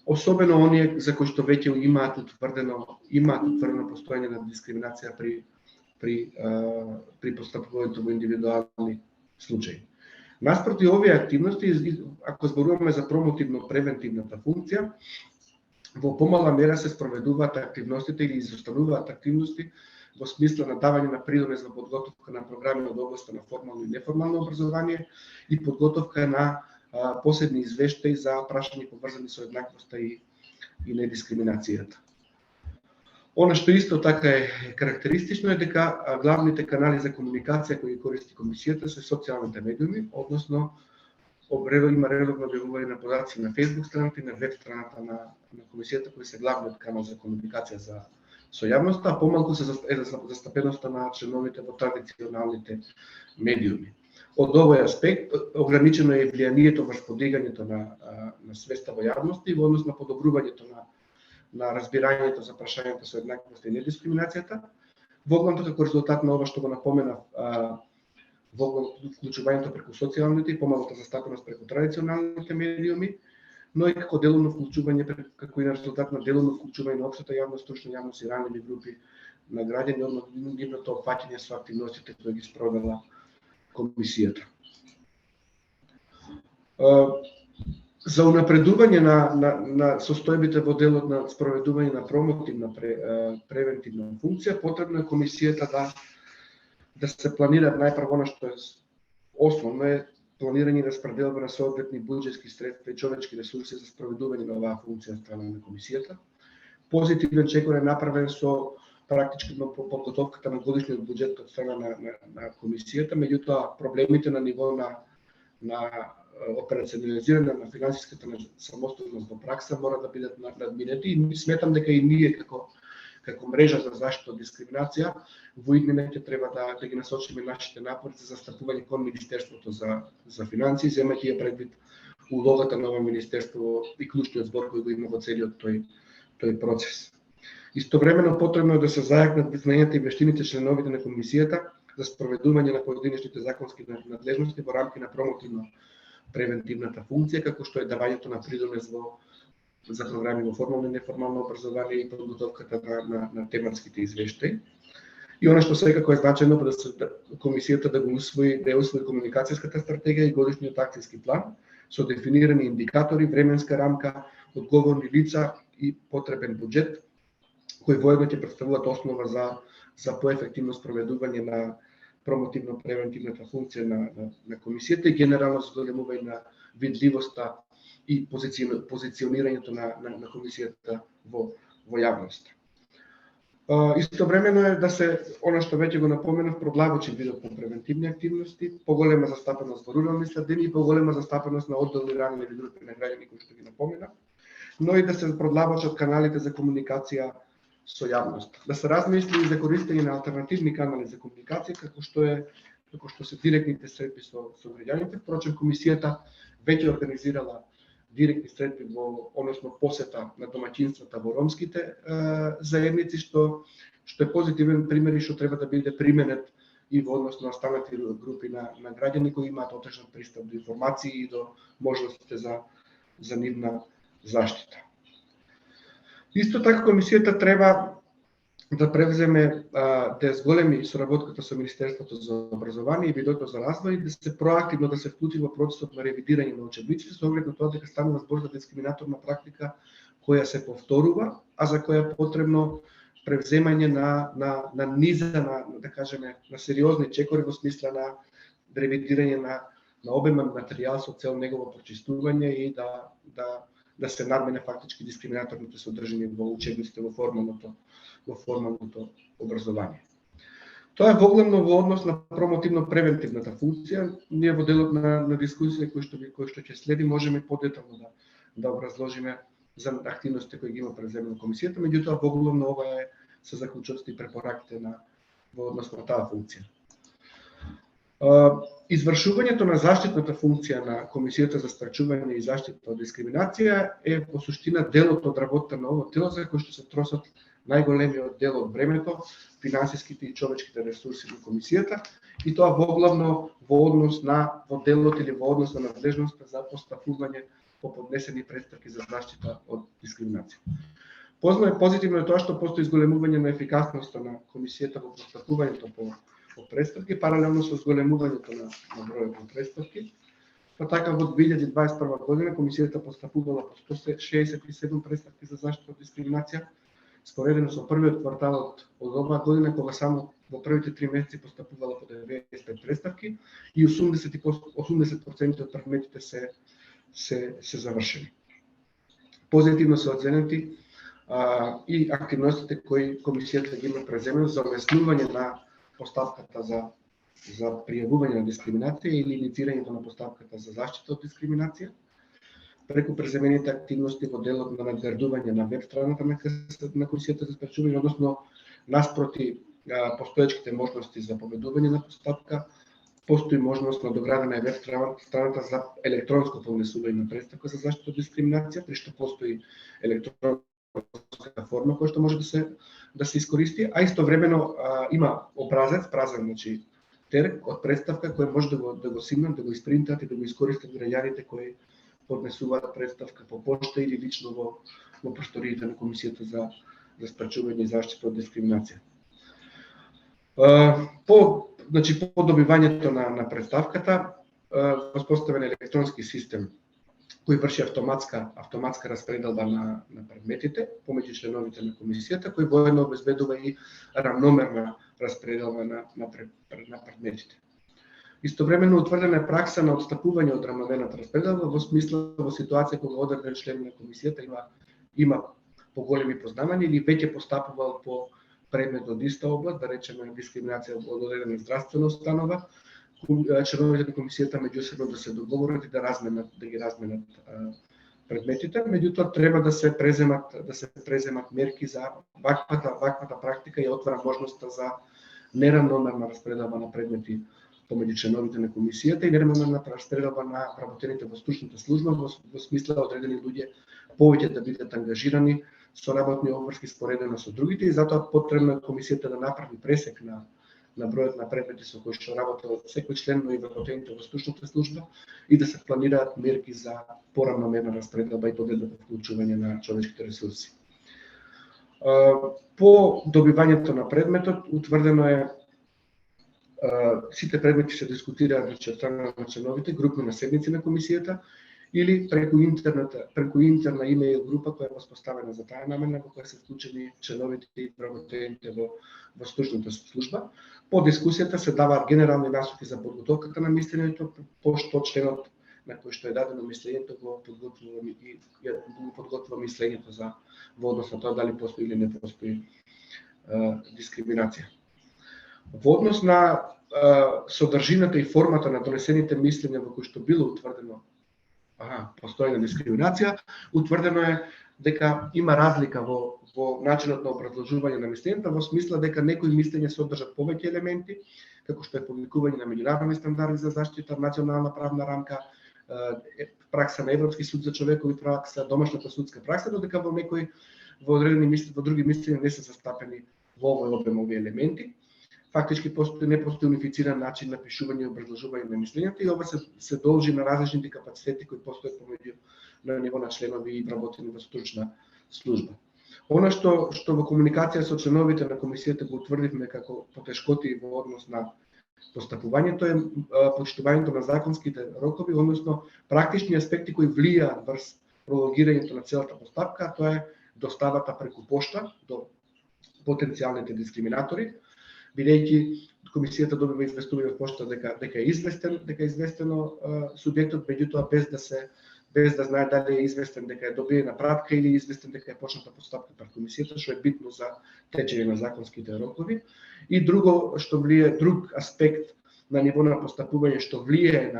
особено оние за кои што веќе имаат утврдено постоење на дискриминација при постапувањето во индивидуални случаи. Наспроти овие активности, ако зборуваме за промотивно-превентивната функција, во помала мера се спроведуваат активностите или изостануваат активности во смисла на давање на придонес во подготовка на програми од областта на формално и неформално образование и подготовка на посебни извештаи за прашања поврзани со еднаквоста и недискриминацијата. Она што исто така е карактеристично е дека главните канали за комуникација кои користи комисијата се социјалните медиуми, односно има редовно објавување на податци на Facebook страната и на веб страната на комисијата кои се главниот канал за комуникација со јавноста, а помалку се застапеноста на членовите во традиционалните медиуми. Од овој аспект ограничено е влијанието врз подигањето на свеста во јавноста и во однос на подобрувањето на разбирањето за прашањето со еднаквост и недискриминацијата, во оглавното како резултат на ова што го напоменав, во вклучувањето преку социјалните и помалата застапеност преку традиционалните медиуми, но и како деловно вклучување, како и на резултат на деловно вклучување на општата јавност, стручна јавност и ранливи групи на граѓани, односно нивното опфаќање со активностите кои ги спровела комисијата. За унапредување на состојбите во делот на спроведување на промотивна превентивна функција, потребно е комисијата да се планираат најпрво она што е основно е планирање и распределба на соодветни буџетски средства и човечки ресурси за спроведување на оваа функција од страна на комисијата. Позитивен чекор е направен со практичката подготовката на годишниот буџет од страна на комисијата, меѓутоа проблемите на ниво на операционализирање на финансиската самостојност во пракса мора да бидат надминети и сметам дека и ние како мрежа за заштита од дискриминација во иднина ќе треба да ги насочиме нашите напори за застапување кон Министерството за финансии, земајќи ја предвид улогата на ова министерство и клучниот збор кој го има во целиот тој процес. Истовремено потребно е да се зајакнат знањата и вештините членовите на комисијата за спроведување на поединечните законски надлежности во рамки на промотивно-превентивната функција, како што е давањето на придонес за програми во формално и неформално образование и подготовката на тематските извештаи. И она што секако е значајно да комисијата да усвои комуникацијската стратегија и годишниот акцијски план со дефинирани индикатори, временска рамка, одговорни лица и потребен буџет кои воедно ќе представуваат основа за поефективно спроведување на промотивно-превентивната функција на комисијата и генерално зголемување на видливоста и позиционирањето на комисијата во јавност. Истовремено е да се, она што веќе го напоменав, продлабочи видот на превентивни активности, поголема застапеност во рурални средини и поголема застапеност на одделни ранливи групи на граѓани кои што ги напоменав, но и да се продлабочат каналите за комуникација со јавност. Да се размисли и за користење на алтернативни канали за комуникација, како што се директните средби со граѓаните. Впрочем, комисијата веќе организирала директни средби односно посета на домаќинствата во ромските заедници, што е позитивен пример и што треба да биде применет и во однос на останати групи на граѓани кои имаат отежнат пристап до информации и до можностите за нивна заштита. Исто така комисијата треба да превземе да зголеми соработката со Министерството за образование и видото за развој и да се проактивно да се вклучи во процесот на ревидирање на учебниците со оглед на тоа дека станува збор за дискриминаторна практика која се повторува, а за која е потребно превземање на низа да кажеме на сериозни чекори во смисла на ревидирање на обемен материјал со цел негово прочистување и да се надмене фактички дискриминаторните содржини во учебниците во формалното образование. Тоа е воглавно во однос на промотивно-превентивната функција. Ние во делот на дискусија кој што ќе следи можеме подетално да образложиме за активностите кои ги има преземено комисијата, меѓутоа воглавно ова се заклучоците и препораките во однос на таа функција. Извршувањето на заштитната функција на Комисијата за спречување и заштита од дискриминација е во суштина делот од работата на ово тело за кој што се тросат најголемиот дел од бремето, финансиските и човечките ресурси на комисијата, и тоа воглавно во однос во делот или во однос на надлежноста за постапување по поднесени претставки за заштита од дискриминација. Позитивно е тоа што постои зголемување на ефикасноста на комисијата во постапувањето по претставки, паралелно со зголемувањето на бројот на претставки. Па така во 2021 година комисијата постапувала по 167 претставки за заштита од дискриминација, споредено со првиот квартал од оваа година, кога само во првите 3 месеци постапувала по 95 претставки и 80% од предметите се завршени. Позитивно се оценети и активностите кои комисијата ги има преземено за обяснување на поставката за пријавување на дискриминација или инициирањето на поставката за заштита од дискриминација, преку преземените активности во делот на надградување на веб страната на Комисијата за спречување, односно наспроти постоечките можности за победување на постапка, постои можност на доградена веб страната за електронско поднесување на претставка за заштита од дискриминација, при што постои електронска форма која што може да се искористи, а истовремено има образец, празен, значи терк од претставка кој може да го симнат, да го испринтат и да го искористат граѓаните кои поднесуваат претставка по пошта или лично во просториите на Комисијата за спречување и заштита од дискриминација. По добивањето на претставката, воспоставен електронски систем кој врши автоматска распределба на предметите помеѓу членовите на комисијата, кој воедно обезбедува и рамномерна распределба на предметите. Истовремено утврдена е пракса на отстапување од рамномерната распределба во смисла во ситуација кога одреден член на комисијата има поголеми познавања или веќе постапувал по предмет од иста област, да речеме дискриминација од одредена здравствена установа, членовите на комисијата меѓусебно да се договорат и да ги разменат предметите, меѓутоа треба да се преземат мерки за ваквата практика и отвара можноста за неравномерна распределба на предмети помеѓу членовите на комисијата и неравномерна распределба на работените во стручната служба во смисла одредени луѓе повеќе да бидат ангажирани со работни обврски споредено со другите и затоа потребно е комисијата да направи пресек на бројот на предмети со кои што работел секој член, но и вработените во стручната служба и да се планираат мерки за поравномерна распределба и подредба вклучување на човечките ресурси. По добивањето на предметот утврдено е сите предмети се дискутираат од страна на членовите, групни на седници на комисијата или преку интерна имејл група која е воспоставена за таа намена, во која се вклучени членовите и вработените во стручната служба. По дискусијата се даваат генерални насоки за подготовката на мислењето, пошто членот на кој што е дадено мислењето го подготвува мислењето во однос на тоа дали постои или не постои дискриминација. Во однос на содржината и формата на донесените мислења во кои што било утврдено постојна дискриминација, утврдено е дека има разлика во начинот на образложување на мислењата, во смисла дека некои мислења содржат повеќе елементи, како што е публикување на меѓународни стандарди за заштита, национална правна рамка, пракса на Европски суд за човекови пракса, домашната судска пракса, додека во други мислења не се застапени во овој обем овие елементи. Фактички не постои унифициран начин на пишување и образложување на мислењата и ова се должи на различните капацитети кои постојат помеѓу на ниво на членови и вработени во стручна служба. Она што во комуникација со членовите на комисијата го утврдивме како потешкоти во однос на постапувањето е почитувањето на законските рокови, односно практични аспекти кои влијаат врз прологирањето на целата постапка, тоа е доставата преку пошта до потенцијалните дискриминатори, бидејќи комисијата добива известување од пошта дека е известено субјектот, меѓутоа без без да знае дали е известен дека е добиена пратка или известен дека е почната постапка пред комисијата, што е битно за течење на законските рокови. И друго што влие, друг аспект на ниво на постапување што влие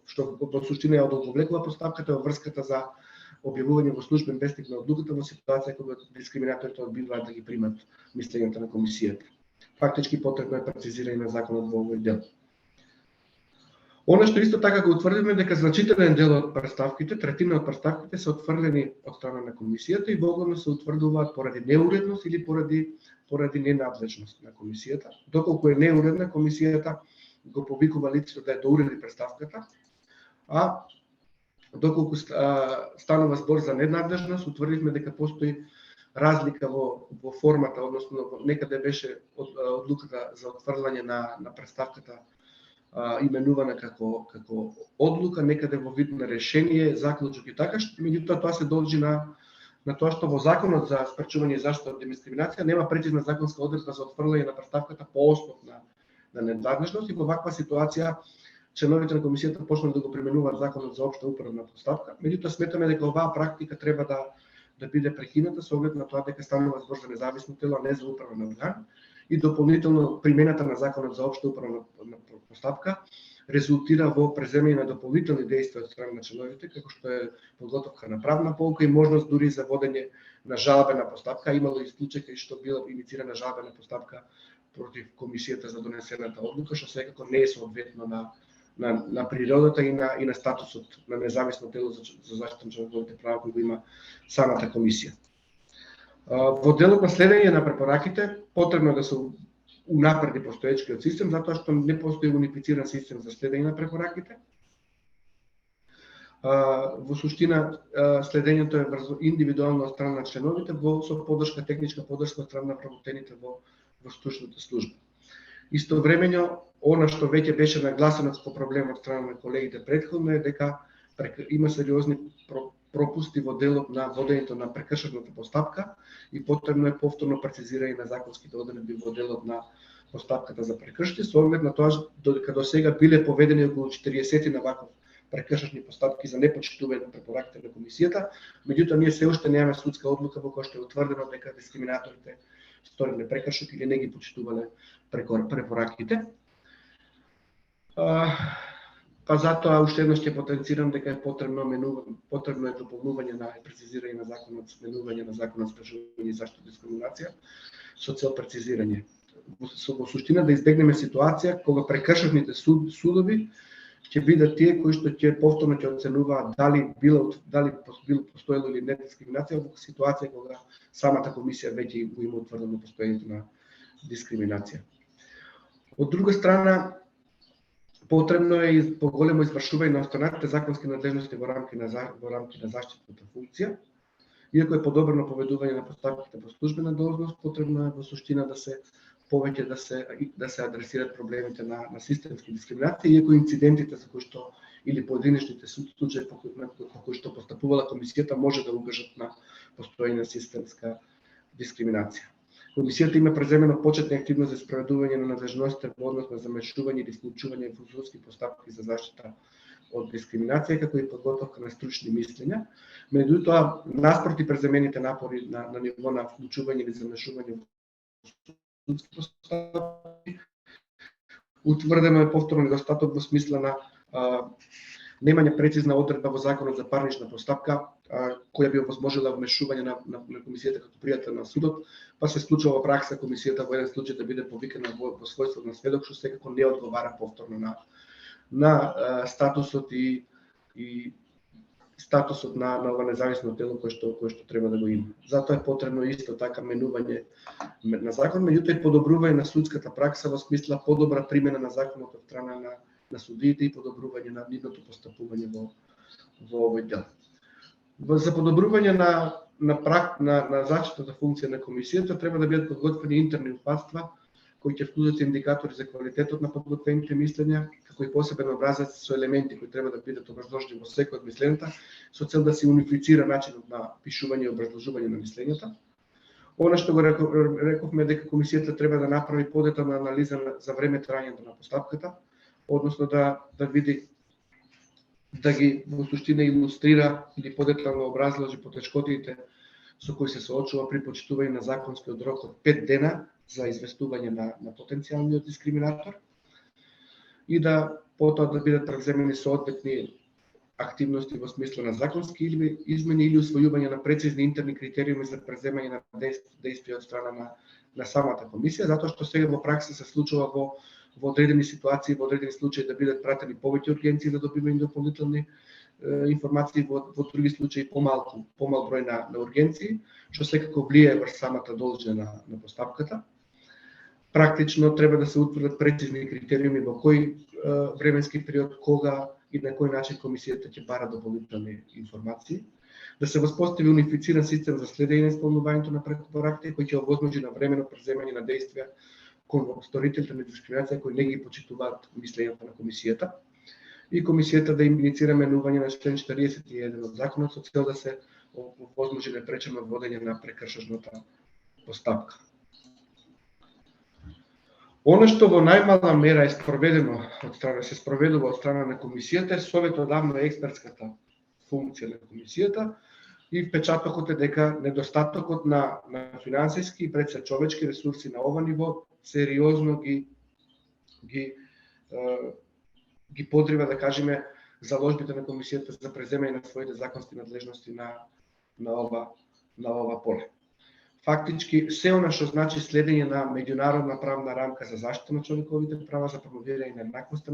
што во суштина е одолговлекува постапката во врската за објавување во службен вестник на одлуката во ситуација кога дискриминаторите одбиваат да ги примат мислењата на комисијата. Фактички потребно е прецизирање на законот во овој дел. Она што исто така го утврдивме дека значителен дел од претставките, третина од претставките се отфрлени од страна на комисијата и воглавно се утврдуваат поради неуредност или поради ненадлежност на комисијата. Доколку е неуредна, комисијата го повикува лицето да ја доуреди претставката, а доколку станува збор за ненадлежност, утврдивме дека постои разлика во формата, односно некаде беше одлуката за отфрлање на претставката именувана како одлука, некаде во вид на решение, заклучок и така, меѓутоа тоа се должи на тоа што во Законот за спречување и заштита од дискриминација нема прецизна законска одредба за отфрлање на претставката по основ на ненадлежност и во ваква ситуација членовите на комисијата почнаа да го применуваат Законот за општа управна постапка. Меѓутоа сметаме дека оваа практика треба да биде прекината со оглед на тоа дека станува збор за независно тело, а не за управен орган. И дополнително примената на Законот за општа управна постапка резултира во преземање на дополнителни действија од страна на членовите, како што е подготовка на правна полка и можност дури за водење на жалбена постапка. Имало и случаи кај што била инициирана жалбена постапка против комисијата за донесената одлука, што секако не е соодветно на природата и на статусот на независно тело за заштита на човековите права кој го има самата комисија. Во делот на следење на препораките потребно е да се унапреди постоечкиот систем, затоа што не постои унифициран систем за следење на препораките. Во суштина следењето е врз индивидуално од страна на членовите со поддршка, техничка поддршка од страна на вработените во стручната служба. Истовремено, она што веќе беше нагласено како проблем од страна на колегите претходно е дека има сериозни пропусти во делот на водењето на прекршената постапка и потребно е повторно прецизирање на законските одредби во делот на постапката за прекршти, со оглед на тоа додека до сега биле поведени околу 40 на ваков прекршачни постапки за непочитување на препораките на комисијата, меѓутоа ние се уште немаме судска одлука во која што е утврдено дека дискриминаторите сториле прекршок или не ги почитувале препораките. Па затоа уште еднаш ќе потенцирам дека е потребно е дополнување на прецизирање на законот, сменување на законот за спречување и заштита од дискриминација со цел прецизирање. Во суштина да избегнеме ситуација кога прекршачните судови ќе бидат тие кои што ќе повторно ќе оценуваат дали постоело или не дискриминација во ситуација кога самата комисија веќе го има утврдено постоењето на дискриминација. Од друга страна, потребно е и поголемо извршување на останатите законски надлежности во рамки на заштитната функција. Иако е подобрено поведување на постапките по службена должност, потребно е во суштина да се повеќе да се адресираат проблемите на системски дискриминација, иако инцидентите за кои што или поединечните случаи по кои што постапувала комисијата може да укажат на постоење на системска дискриминација. Комисијата има преземено почетни активности за спроведување на надлежностите во однос на замешување или вклучување во судски постапки за заштита од дискриминација, како и подготовка на стручни мислења. Меѓутоа, наспроти преземените напори на ниво на вклучување или замешување во судски постапки, утврдено е повторно недостаток во смисла на немање прецизна одредба во Законот за парнична постапка, која би овозможила вмешување на комисијата како пријател на судот, па се случува во пракса комисијата во еден случај да биде повикана во својство на сведок, што секако не одговара повторно на статусот и статусот на ова независно тело кое што треба да го има. Затоа е потребно исто така менување на закон, меѓутоа и подобрување на судската пракса во смисла подобра примена на законот од страна на судиите и подобрување на нивното постапување во овој дел. За подобрување на заштитната функција на комисијата треба да бидат подготвени интерни упатства кои ќе вклучат индикатори за квалитетот на подготвените мислења, како и посебен образец со елементи кои треба да бидат образложени во секој од мислената, со цел да се унифицира начинот на пишување и образложување на мислењата. Она што го рековме дека комисијата треба да направи подетална анализа за време трајањето на постапката, односно да види да ги во суштина илустрира или подетално образложи потешкотите со кои се соочува при почитување на законскиот рок од 5 дена за известување на потенцијалниот дискриминатор и да потоа да бидат преземени соодветни активности во смисла на законски или измени или усвојување на прецизни интерни критериуми за преземање на действија од страна на самата комисија, затоа што сега во пракса се случува во одредени ситуации, во одредени случаи да бидат пратени повеќе ургенции за добивање дополнителни информации, во други случаи помал број на ургенции, што секако влијае врз самата должина на постапката. Практично треба да се утврдат прецизни критериуми во кој временски период, кога и на кој начин комисијата ќе бара дополнителни информации, да се воспостави унифициран систем за следење на исполнувањето на препораките кој ќе овозможи навремено преземање на действија кон сторителите на дискриминација кои не ги почитуваат мислењето на комисијата, и комисијата да им иницира менување на член 41 од законот со цел да се овозможи непречено водење на прекршочната постапка. Оно што во најмала мера е спроведено се спроведува од страна на комисијата е советодавно експертската функција на комисијата и впечатокот е дека недостатокот на финансиски и пред се човечки ресурси на ова ниво сериозно ги подрива, да кажеме, заложбите на комисијата за преземање на своите законски надлежности на ова поле. Фактички, се она што значи следење на меѓународна правна рамка за заштита на човековите права, за промовирање на еднаквоста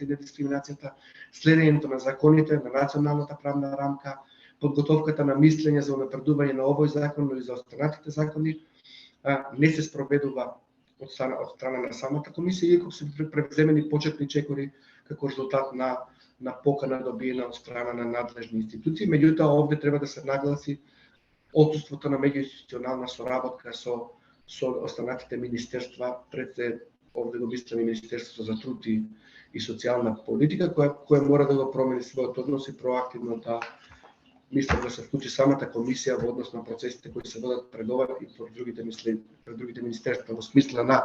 и недискриминацијата, следењето на законите, на националната правна рамка, подготовката на мислење за унапредување на овој закон, но и за останатите закони, не се спроведува од страна на самата комисија, иако се преземени почетни чекори како резултат на покана добиена од страна на надлежни институции. Меѓутоа, овде треба да се нагласи отсуството на меѓуинституционална соработка со останатите министерства, пред се овде го мислиме Министерството за труд и социјална политика, која мора да го промени својот однос и проактивно да мислам да се вклучи самата комисија во однос на процесите кои се водат пред ова и пред другите министерства во смисла на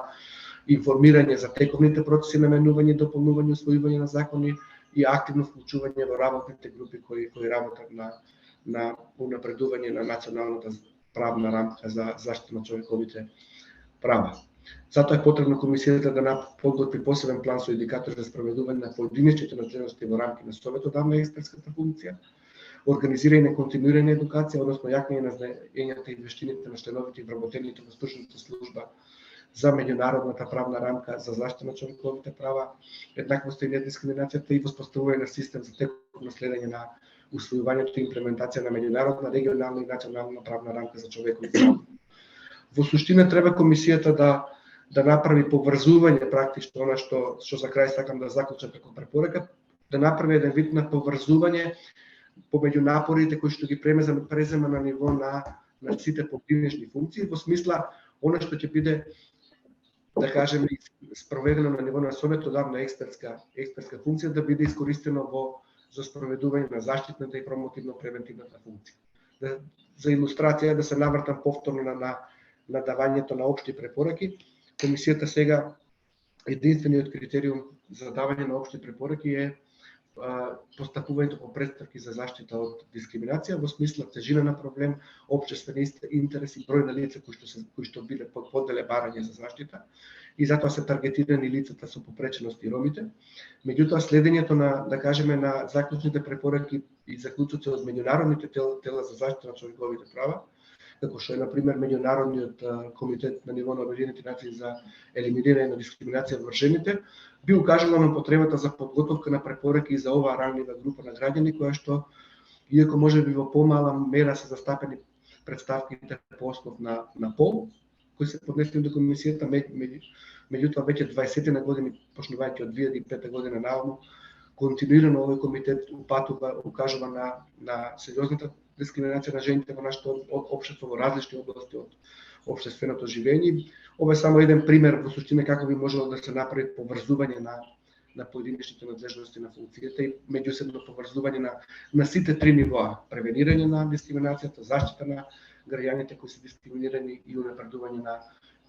информирање за тековните процеси на менување, дополнување, усвојување на закони и активно вклучување во работните групи кои работат на унапредување на националната правна рамка за заштита на човековите права. Затоа е потребно комисијата да подготви посебен план со индикатори за спроведување на поединечните надлежности во рамки на советодавна експертската функција, организирање на континуирана едукација, односно јакнење на знаењата и вештините на членовите и вработените во стручната служба за меѓународната правна рамка за заштита на човековите права, еднаквоста и недискриминацијата и воспоставување на систем за текотно следење на усвојувањето и имплементација на меѓународна, регионална и национална правна рамка за човековите права. Во суштина треба комисијата да направи поврзување практично она што за крај сакам да заклучам како препорака, да направи еден вид на поврзување помеѓу напорите кои што ги презема на ниво на сите поединечни функции, во смисла она што ќе биде, да кажеме, спроведено на ниво на советодавна експертска функција да биде искористено за спроведување на заштитната и промотивно-превентивната функција. За илустрација да се навртам повторно на давањето на општи препораки, комисијата сега единствениот критериум за давање на општи препораки е постапувањето по претпоставки за заштита од дискриминација во смисла тежина на проблем, општествен интерес и број на лица кои што биле под барање за заштита и затоа се таргетирани лицата со попреченост и ромите. Меѓутоа следењето на, да кажеме, на заклучните препораки и заклучоци од меѓународните тела за заштита на човековите права, како што е на пример меѓународниот комитет на ниво на Обединетите нации за елиминирање на дискриминација врз жените, би укажало на потребата за подготовка на препораки и за оваа ранлива група на граѓани, која што, иако можеби во помала мера се застапени претставките по основ на пол, кои се поднесени до комисијата, меѓутоа веќе 20 на години, почнувајќи од 2005 година наавно, континуирано овој комитет укажува на сериозната дискриминација на жените во нашето општество во различни области од општественото живење. Ова е само еден пример во суштина како би можело да се направи поврзување на поединечните надлежности на функцијата и меѓусебно поврзување на сите три нивоа: превенирање на дискриминацијата, заштита на граѓаните кои се дискриминирани и унапредување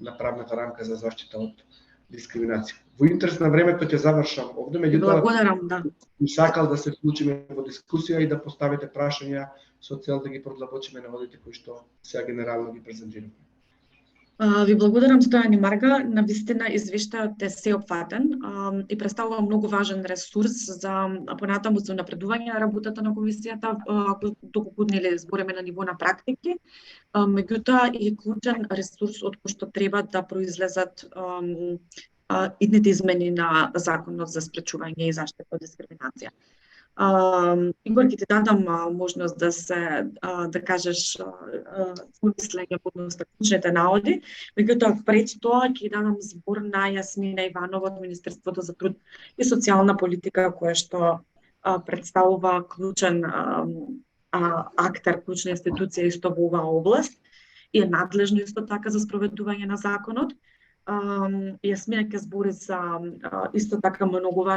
на правната рамка за заштита од дискриминација. Во интерес на времето ќе завршам овде, Ви меѓутоа благодарам, да. би сакал да се вклучиме во дискусија и да поставите прашања со цел да ги продлабочиме наводите кои што сега генерално ги презентираме. Ви благодарам Стојан и Марга. Навистина извештајот е сеопфатен и представува многу важен ресурс за понатаму за напредување на работата на комисијата, доколку нели збориме на ниво на практики, меѓутоа и клучен ресурс од кој што треба да произлезат идните измени на Законот за спречување и заштита од дискриминација. Игор, ќе ти дадам можност да се да кажеш мислење по однос на клучните наоди, меѓутоа пред тоа ќе дадам збор на Јасмина Иванова од Министерството за труд и социјална политика, која што представува клучен актер, клучна институција исто во оваа област и е надлежно исто така за спроведување на законот. Јасмина ќе збори за исто така многу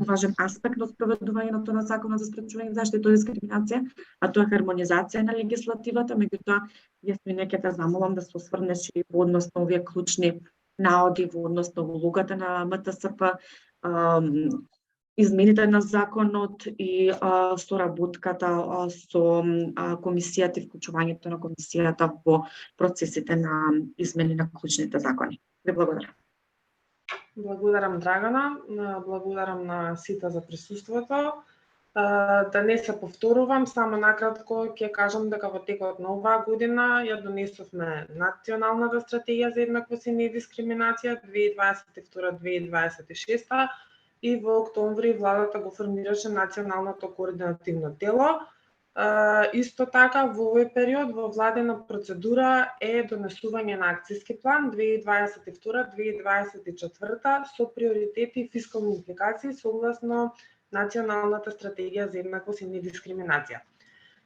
важен аспект од спроведувањето на Законот за спречување и заштита од дискриминација, а тоа е хармонизација на легислативата, меѓутоа Јасмина ќе те замолам да се осврнеш и во однос на овие клучни наоди, во однос на улогата на МТСП, измените на законот и соработката со комисијата и вклучувањето на комисијата во процесите на измени на клучните закони. Ви благодарам. Благодарам Драгана, благодарам на сите за присуството. Да не се повторувам, само накратко ќе кажам дека во текот на оваа година ја донесовме Националната стратегија за еднаквост и недискриминација 2022-2026 и во октомври владата го формираше Националното координативно тело. Исто така во овој период во владена процедура е донесување на акциски план 2022-2024 со приоритети и фискални импликации согласно Националната стратегија за еднаквост и недискриминација.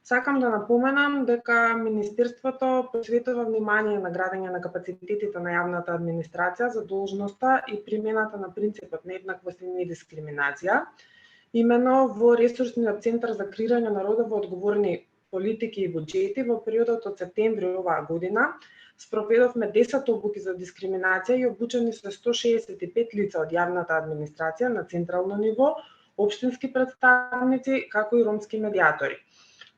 Сакам да напоменам дека Министерството посветува внимание на градење на капацитетите на јавната администрација за должноста и примената на принципот на еднаквост и недискриминација. Именно во Ресурсниот центар за креирање на родово одговорни политики и буџети во периодот од септември оваа година спроведовме 10 обуки за дискриминација и обучени се 165 лица од јавната администрација на централно ниво, општински представници, како и ромски медиатори.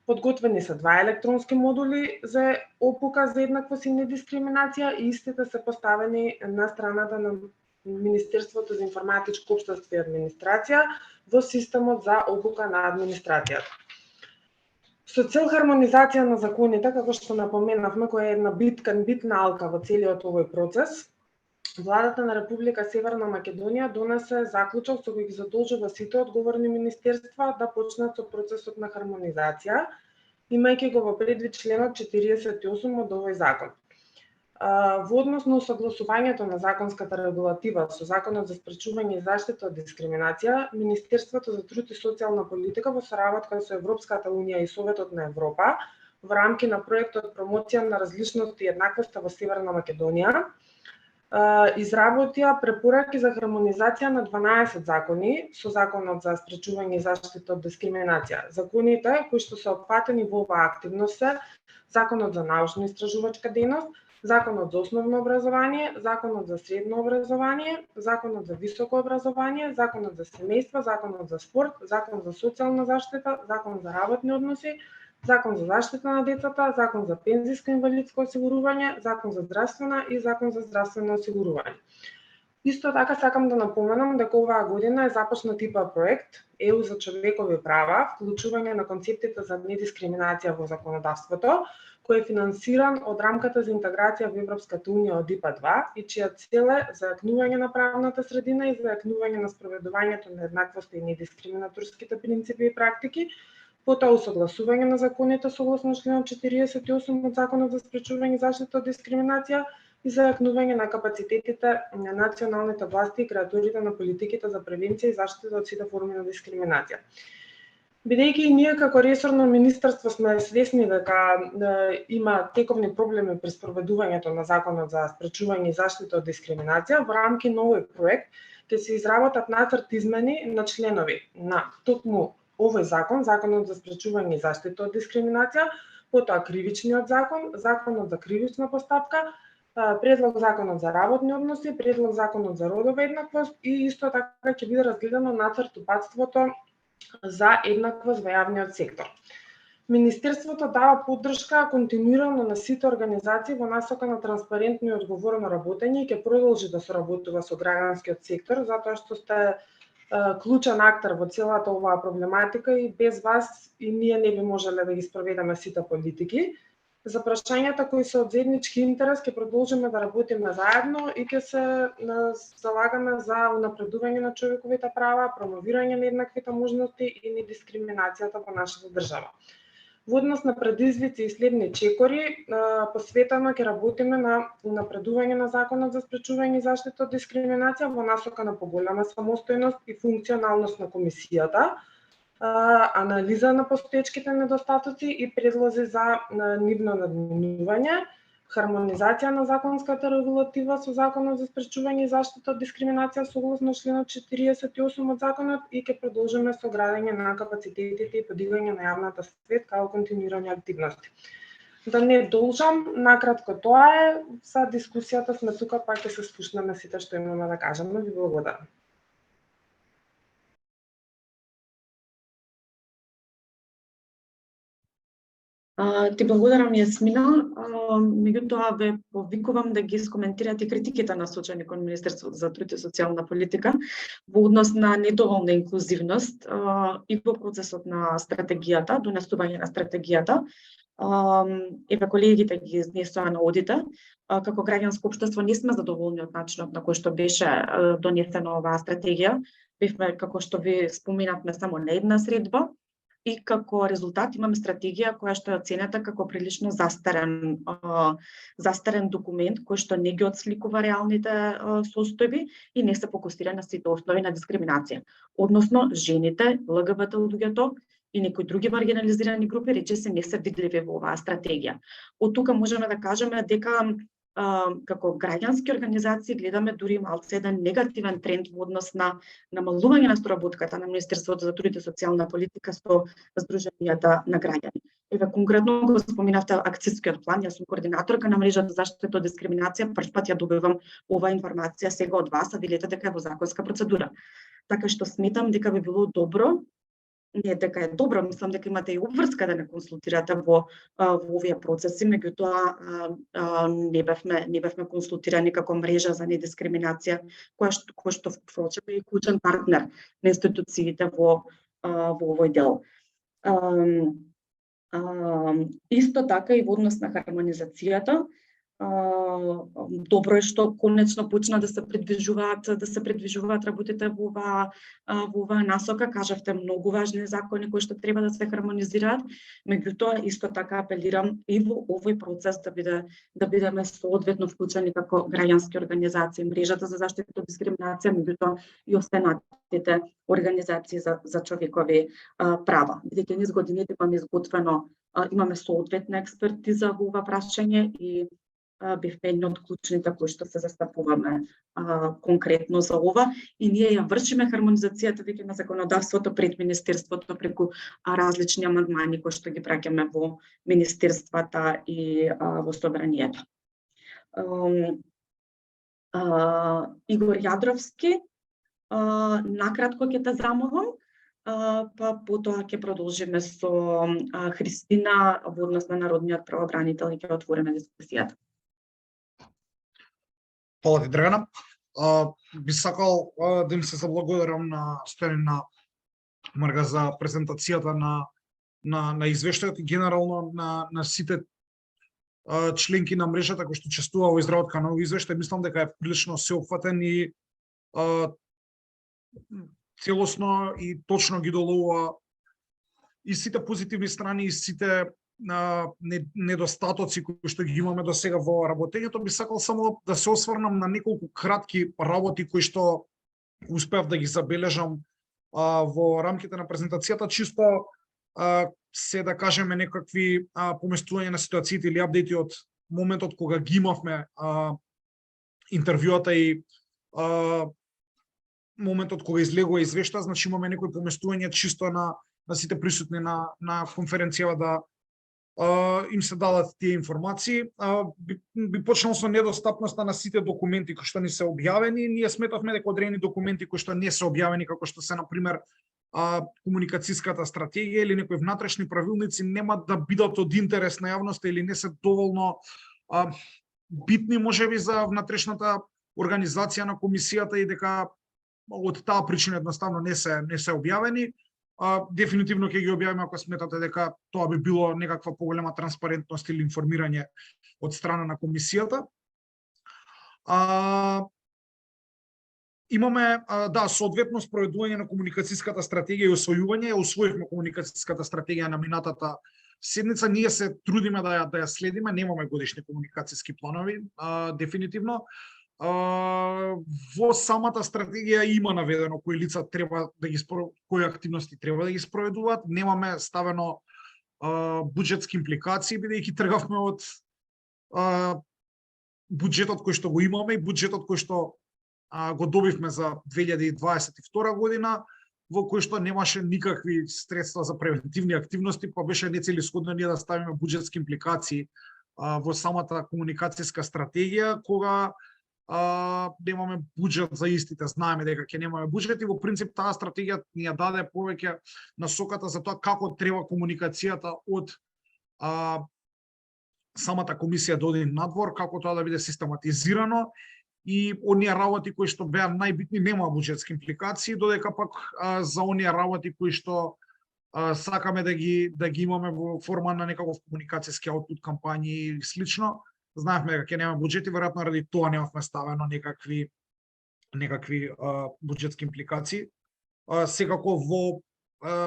Подготвени се 2 електронски модули за опука за еднаквост и недискриминација и истите се поставени на страната на Министерството за информатичко општество и администрација во системот за обука на администрацијата. Со цел хармонизација на законите, како што напоменавме, која е една битна алка во целиот овој процес, Владата на Република Северна Македонија донесе заклучок со кој ги задолжува сите одговорни министерства да почнат со процесот на хармонизација, имајќи го во предвид членот 48 од овој закон. Во однос на усогласувањето на законската регулатива со Законот за спречување и заштита од дискриминација, Министерството за труд и социјална политика во соработка со Европската унија и Советот на Европа во рамки на проектот Промоција на различност и еднаквост во Северна Македонија изработија препораки за хармонизација на 12 закони со Законот за спречување и заштита од дискриминација. Законите кои што се опфатени во оваа активност се Законот за научно-истражувачка дејност, Законот за основно образование, Законот за средно образование, Законот за високо образование, Законот за семејство, Законот за спорт, Закон за социјална заштита, Закон за работни односи, Закон за заштита на децата, Закон за пензиско и инвалидско осигурување, Закон за здравствена и Закон за здравствено осигурување. Исто така сакам да напоменам дека оваа година е започнат ИПА проект ЕУ за човекови права, вклучување на концептите за недискриминација во законодавството, кој е финансиран од рамката за интеграција во Европската унија од ИПА-2 и чија цел е зајакнување на правната средина и зајакнување на спроведувањето на еднаквост и недискриминаторските принципи и практики, потоа усогласување на законите согласно членот 48 од Законот за спречување и заштита од дискриминација и зајакнување на капацитетите на националните власти и креаторите на политиките за превенција и заштита од сите форми на дискриминација. Бидејќи и ние како ресорно министерство сме свесни дека има тековни проблеми при спроведувањето на Законот за спречување и заштита од дискриминација, во рамки на овој проект ќе се изработат нацрт измени на членови на токму овој закон, Законот за спречување и заштита од дискриминација, потоа кривичниот закон, Законот за кривична постапка, предлог законот за работни односи, предлог законот за родова еднаквост и исто така ќе биде разгледано нацрт упатството за еднаквост во јавниот сектор. Министерството дава поддршка континуирано на сите организации во насока на транспарентно и одговорно работење и ќе продолжи да соработува со граѓанскиот сектор затоа што сте клучен актер во целата оваа проблематика и без вас и ние не би можеле да ги спроведеме сите политики. За прашањата кои се од заеднички интерес ќе продолжиме да работиме заедно и ќе се залагаме за унапредување на човековите права, промовирање на еднаквите можности и недискриминацијата во нашата држава. Во однос на предизвици и следни чекори, посветено ќе работиме на напредување на законот за спречување и заштита од дискриминација во насока на поголема самостојност и функционалност на комисијата, анализа на постоечките недостатоци и предлози за нивно надминување, хармонизација на законската регулатива со Законот за спречување и заштита од дискриминација согласно членот 48 од законот и ќе продолжиме со градење на капацитетите и подигање на јавната свет како континуирани активности. Да не должам, накратко тоа е, за дискусијата сме тука, па ќе се слушнеме сите што имаме да кажеме. Ви благодарам. Ти благодарам, Јасмина. Меѓутоа ве повикувам да ги искоментирате критиките насочени кон Министерството за труд и социјална политика во однос на недоволна инклузивност и во процесот на стратегијата, донесување на стратегијата. Еве колегите ги изнесоа на одите. Како граѓанско општество не сме задоволни од начинот на кој што беше донесена оваа стратегија. Бевме, како што ви споменавме, само на една средба. И како резултат имаме стратегија која што е оценета како прилично застарен документ кој што не ги отсликува реалните состојби и не се фокусира на сите основи на дискриминација. Односно, жените, ЛГБТ луѓето и некои други маргинализирани групи речиси не се видливи во оваа стратегија. Од тука можеме да кажеме дека како граѓански организации гледаме дури малце еден негативен тренд во однос на намалување на соработката на Министерството за труд и социјална политика со здруженијата на граѓани. Еве конкретно го споменавте акцискиот план, јас сум координаторка на мрежата за заштита од дискриминација, прв пат ја добивам оваа информација сега од вас, а велете дека е во законска процедура. Така што сметам дека би било добро, не дека е добро, мислам дека имате и обврска да не консултирате во овие процеси, меѓутоа не бевме консултирани како мрежа за недискриминација, која што впрочем е и клучен партнер на институциите во овој дел. Исто така и во однос на хармонизацијата, добро е што конечно почна да се придвижуваат работите во оваа насока. Кажавте многу важни закони кои што треба да се хармонизираат, меѓутоа исто така апелирам и во овој процес да бидеме соодветно вклучени како граѓански организации, мрежата за заштита од дискриминација, меѓутоа и останатите организации за човекови права. Бидејќи низ годините имаме соодветна експертиза во ова прашање и бевме едни од клучните кои што се застапуваме конкретно за ова и ние ја вршиме хармонизацијата веќе на законодавството пред Министерството преку различни амандмани кои што ги праќаме во министерствата и во собранието. Игор Јадровски, накратко ќе те замолам, па потоа ќе продолжиме со Христина во однос на народниот правобранител и ќе отвориме дискусијата. Фала ти, Драгана. Би сакал да им се заблагодарам на Стојана Марга за презентацијата на извештајот и генерално на сите членки на мрежата кои што учествува во изработка на овој извештај. Мислам дека е прилично сеопфатен и целосно и точно ги доловува и сите позитивни страни и сите недостатоци кои што ги имаме до сега во работењето. Би сакал само да се осврнам на неколку кратки работи кои што успеав да ги забележам во рамките на презентацијата, чисто се да кажеме некакви поместување на ситуациите или апдејти од моментот кога ги имавме интервјуата и моментот кога излегува извешта. Значи имаме некои поместување чисто на сите присутни на конференцијава им се дадат тие информации. Би почнал со недостапноста на сите документи кои што не се објавени. Ние сметавме дека одредени документи кои што не се објавени, како што се, например, комуникацијската стратегија или некои внатрешни правилници, нема да бидат од интерес на јавноста или не се доволно битни, можеби, за внатрешната организација на комисијата и дека од таа причина едноставно не се објавени. Дефинитивно ќе ги објавиме ако сметате дека тоа би било некаква поголема транспарентност или информирање од страна на комисијата. Имаме соодветно спроведување на комуникацијската стратегија и усвојување. Усвоивме комуникацијската стратегија на минатата седница. Ние се трудиме да ја следиме, немаме годишни комуникацијски планови, дефинитивно. Во самата стратегија има наведено кои лица треба да ги кои активности треба да ги спроведуваат. Немаме ставено буџетски импликации, бидејќи тргавме од буџетот кој што го имаме и буџетот кој што го добивме за 2022 година, во кој што немаше никакви средства за превентивни активности, па беше нецелисходно ние да ставиме буџетски импликации во самата комуникацијска стратегија, кога немаме буџет за истите. Знаеме дека ќе немаме буџет и во принцип таа стратегија ни ја даде повеќе насоката за тоа како треба комуникацијата од самата комисија да оди надвор, како тоа да биде систематизирано и оние работи кои што беа најбитни нема буџетски импликации, додека пак за оние работи кои што сакаме да ги имаме во форма на некаков комуникацијски аутпут кампањи и слично, знаевме дека ќе нема буџет и веројатно ради тоа немавме ставено некакви буџетски импликации. Секако во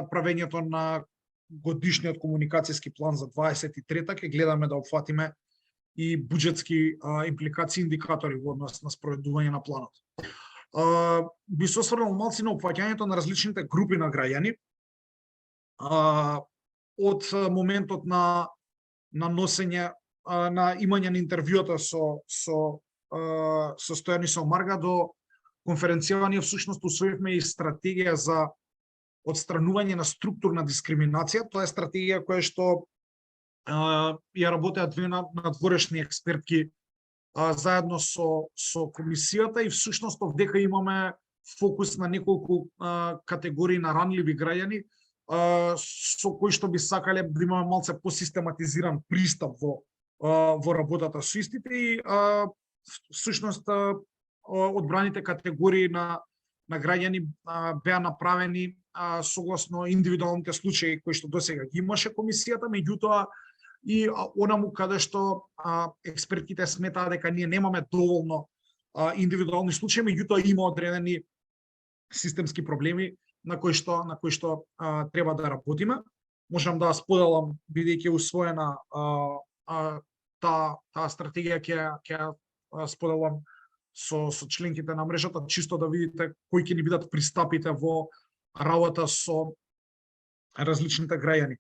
правењето на годишниот комуникацијски план за 23-та ќе гледаме да опфатиме и буџетски импликации, индикатори во однос на спроведување на планот. Би се осврнал малци на опфаќањето на различните групи на граѓани. Од моментот на носење, на имање на интервјуата со Стојан и со Марга до конференцијава, ние всушност усвоивме и стратегија за одстранување на структурна дискриминација. Тоа е стратегија која што ја работеа две надворешни експертки заедно со комисијата и всушност овдека имаме фокус на неколку категории на ранливи граѓани со кои што би сакале да имаме малце посистематизиран пристап во работата со истите и всушност одбраните категории на граѓани беа направени согласно индивидуалните случаи кои што досега ги имаше комисијата, меѓутоа и онаму каде што експертите сметаа дека ние немаме доволно индивидуални случаи, меѓутоа има одредени системски проблеми на кои што треба да работиме. Можам да споделам, бидејќи усвоена таа стратегија, ќе споделам со членките на мрежата, чисто да видите кои ќе ни бидат пристапите во работа со различните граѓани.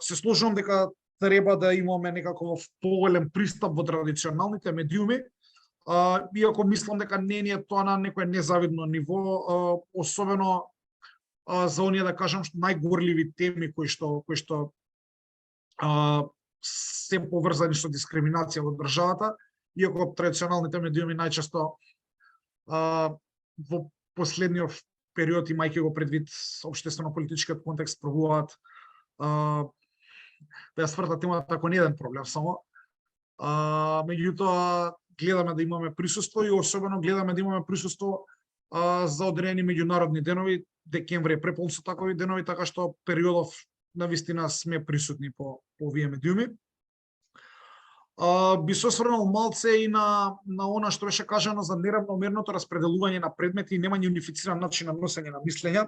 Се сложувам дека треба да имаме некаков поголем пристап во традиционалните медиуми, иако мислам дека не е тоа на некое незавидно ниво, особено за оние, да кажам, најгорливи теми кои што се поврзани со дискриминација во државата, иако традиционалните медиуми најчесто во последниот период, имајќи го предвид општествено-политичкиот контекст, пробуваат да ја свртат темата како не еден проблем само. Меѓутоа, гледаме да имаме присуство и особено гледаме да имаме присуство за одредени меѓународни денови. Декември е преполн со такови денови, така што периодов навистина сме присутни по овие медиуми. Би се осврнал малце и на она што беше кажано за неравномерното распределување на предмети и немање унифициран начин на носење на мислења.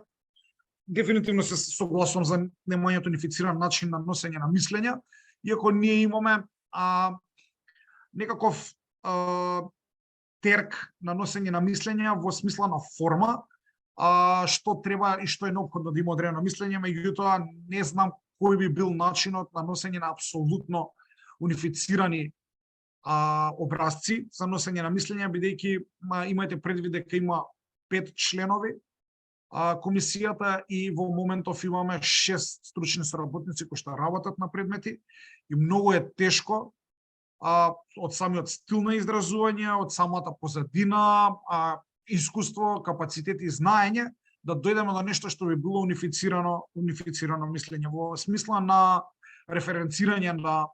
Дефинитивно се согласувам за немањето унифициран начин на носење на мислења, иако ние имаме некаков терк на носење на мислења во смисла на форма, што треба и што е неопходно да има одредено мислење, меѓутоа не знам кој би бил начинот на носење на апсолутно унифицирани образци за носење на мислења, бидејќи имајте предвид дека има 5 членови комисијата и во моментов имаме 6 стручни соработници кои што работат на предмети и многу е тешко од самиот стил на изразување, од самата позадина, искуство, капацитет и знаење да дојдеме до нешто што би било унифицирано мислење во смисла на референцирање на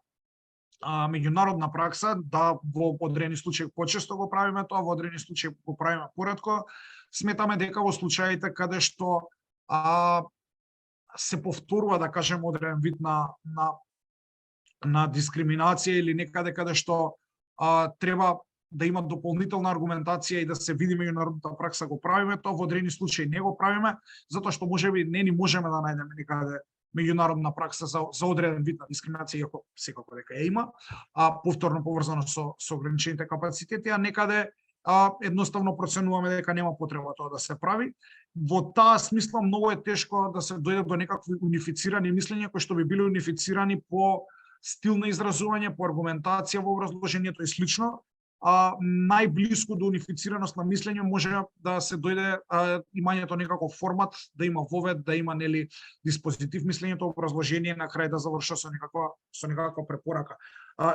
меѓународна пракса, да во одредени случаи почесто го правиме тоа, во одредени случаи го правиме поретко. Сметаме дека во случаите каде што се повторува, да кажем, одреден вид на дискриминација или некаде каде што треба да има дополнителна аргументација и да се види меѓународната пракса, го правиме тоа, во одредени случаи не го правиме, затоа што можеби не ни можеме да најдеме некаде меѓународна пракса за одреден вид на дискриминација, иако секако дека ја има, повторно поврзано со ограничените капацитети, а некаде едноставно проценуваме дека нема потреба тоа да се прави. Во таа смисла многу е тешко да се дојде до некакви унифицирани мислења кои што би били унифицирани по стил на изразување, по аргументација во образложението и слично. Најблиску до унифицираност на мислење може да се дојде имањето некаков формат, да има вовед, да има диспозитив мислењето, образложение, на крај да заврши со некаква препорака.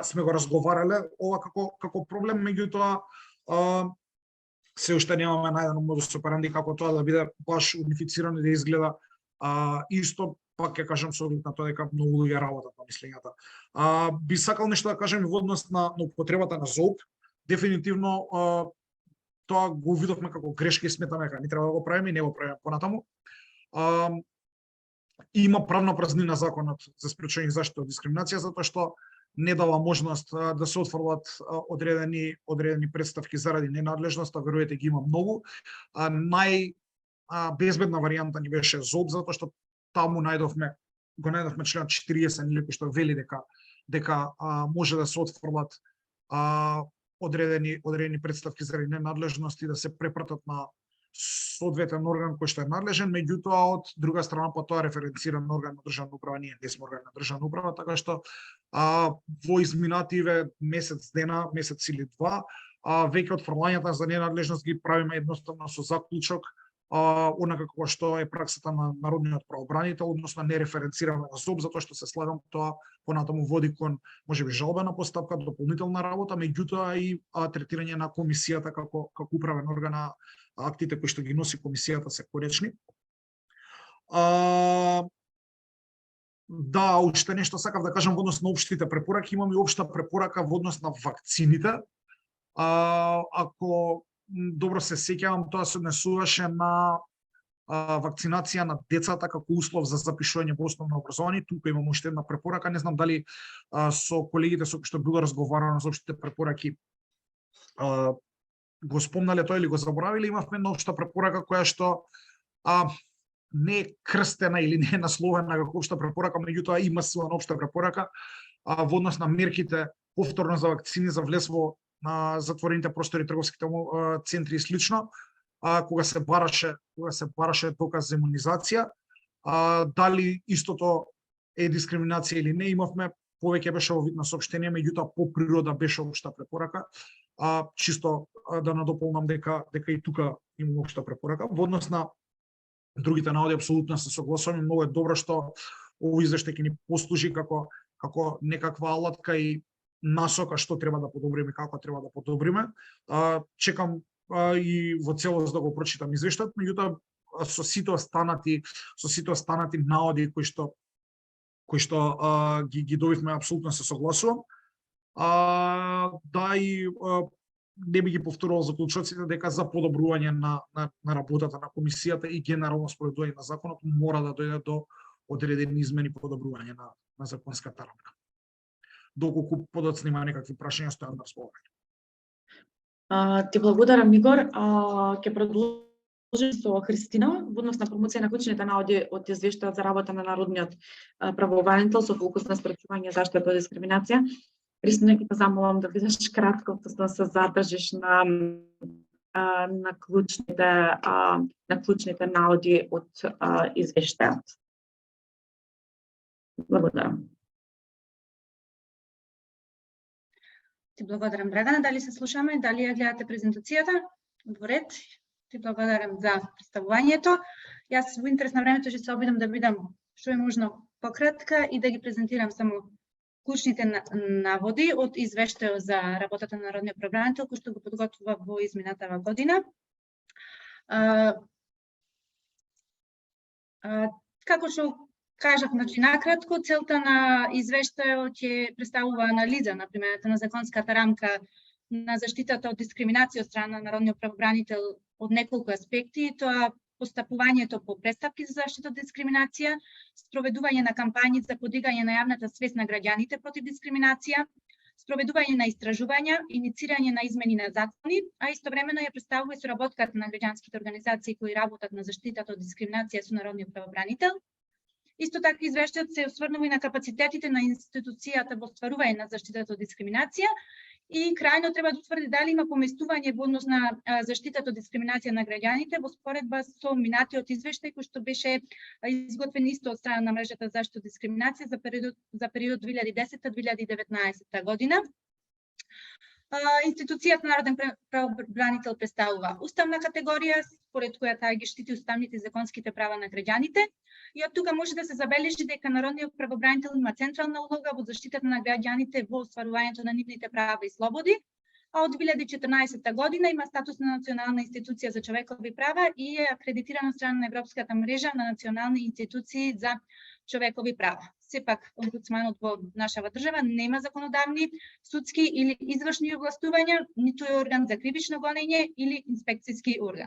Сме го разговарале ова како проблем, меѓутоа се уште немаме најдено модус операнди како тоа да биде баш унифицирано и да изгледа исто, пак ќе кажам со оглед на тоа дека многу луѓе работат на мислењата. Би сакал нешто да кажем во однос на употребата на ЗОУП. Дефинитивно тоа го видовме како грешка и сметаме дека не треба да го правиме и не го правиме понатаму. Има правна празнина законот за спречување и заштита од дискриминација, затоа што не дава можност да се отфрлат одредени претставки заради ненадлежност, а верувате ги има многу. Безбедна варијанта ни беше ЗОП, затоа што таму го најдовме член 40 или кој што вели дека може да се отфрлат одредени претставки заради ненадлежност и да се препратат на соодветен орган кој што е надлежен, меѓутоа од друга страна по тоа референциран орган на државна управа, ние не сме орган на државна управа, така што во изминативе месец или два, веќе отфрлањата за ненадлежност ги правиме едноставно со заклучок, онака како што е праксата на народниот правобранител, односно не референцираме на ЗОП, затоа што се слагам тоа понатаму води кон можеби жалбена постапка, дополнителна работа, меѓутоа и третирање на комисијата како управен орган, актите кои што ги носи комисијата се коречни. Да, уште нешто сакав да кажам во однос на општите препораки. Имам и општа препорака во однос на вакцините. Ако добро се сеќавам, тоа се однесуваше на вакцинација на децата како услов за запишување во основно образование. Тука имам уште една препорака. Не знам дали со колегите со кои што било разговарано за општите препораки го спомнале тоа или го заборавиле. Имавме една општа препорака која што не е крстена или не е насловена како општа препорака, меѓутоа има сила на општа препорака во однос на мерките повторно за вакцини за влез во затворените простори, трговските центри и слично, кога се бараше доказ за имунизација. Дали истото е дискриминација или не, имавме повеќе беше во вид на соопштение, меѓутоа по природа беше општа препорака. Чисто да надополнам дека и тука има општа препорака. Во однос на другите наводи апсолутно се согласувам. Многу е добро што овој извештај ќе ни послужи како некаква алатка и насока што треба да подобриме, како треба да подобриме. Чекам и во целост да го прочитам извештајот, меѓутоа со сите останати наводи кои што ги добивме, апсолутно се согласувам. Да и не би ги повторувал заклучоците дека за подобрување на работата на комисијата и генерално спроведување на законот мора да дојде до одредени измени и подобрување на законската рамка. Доколку подоцна има некакви прашања, стојам на располагање. Ти благодарам, Игор. Ќе продолжим со Христина во однос на промоција на клучните наводи од извештајот за работа на народниот правобранител со фокус на спречување и заштита од дискриминација. Христина, ќе те замолам да бидеш кратко, односно се задржиш на клучните наводи од извештајот. Благодарам. Ти благодарам, Драгана. Дали се слушаме? Дали ја гледате презентацијата? Во ред. Ти благодарам за представувањето. Јас во интерес на времето ќе се обидам да бидам што е можно пократка и да ги презентирам само клучните наводи од извештајот за работата на Народниот правобранител кој што го подготвува во изминатава година. Како што кажав, значи накратко, целта на извештајот ќе представува анализа на примената на законската рамка на заштитата од дискриминација од страна на Народниот правобранител од неколку аспекти, тоа постапувањето по престапки за заштита од дискриминација, спроведување на кампањи за подигање на јавната свест на граѓаните против дискриминација, спроведување на истражувања, иницирање на измени на закони, а истовремено ја представува и соработката на граѓанските организации кои работат на заштитата од дискриминација со Народниот правобранител. Исто така извештајот се осврнува и на капацитетите на институцијата во остварување на заштитата од дискриминација и крајно треба да утврди дали има поместување во однос на заштитата од дискриминација на граѓаните во споредба со минатиот извештај кој што беше изготвен исто од страна на мрежата за заштита од дискриминација за период 2010-2019 година. Институцијата Народен правобранител представува уставна категорија според која таа ги штити уставните и законските права на граѓаните. И од тука може да се забележи дека Народниот правобранител има централна улога во заштитата на граѓаните во остварувањето на нивните права и слободи, а од 2014 година има статус на национална институција за човекови права и е акредитирана од страна на Европската мрежа на национални институции за човекови права. Сепак, омбудсманот во нашава држава нема законодавни, судски или извршни овластувања, ниту е орган за кривично гонење или инспекцијски орган.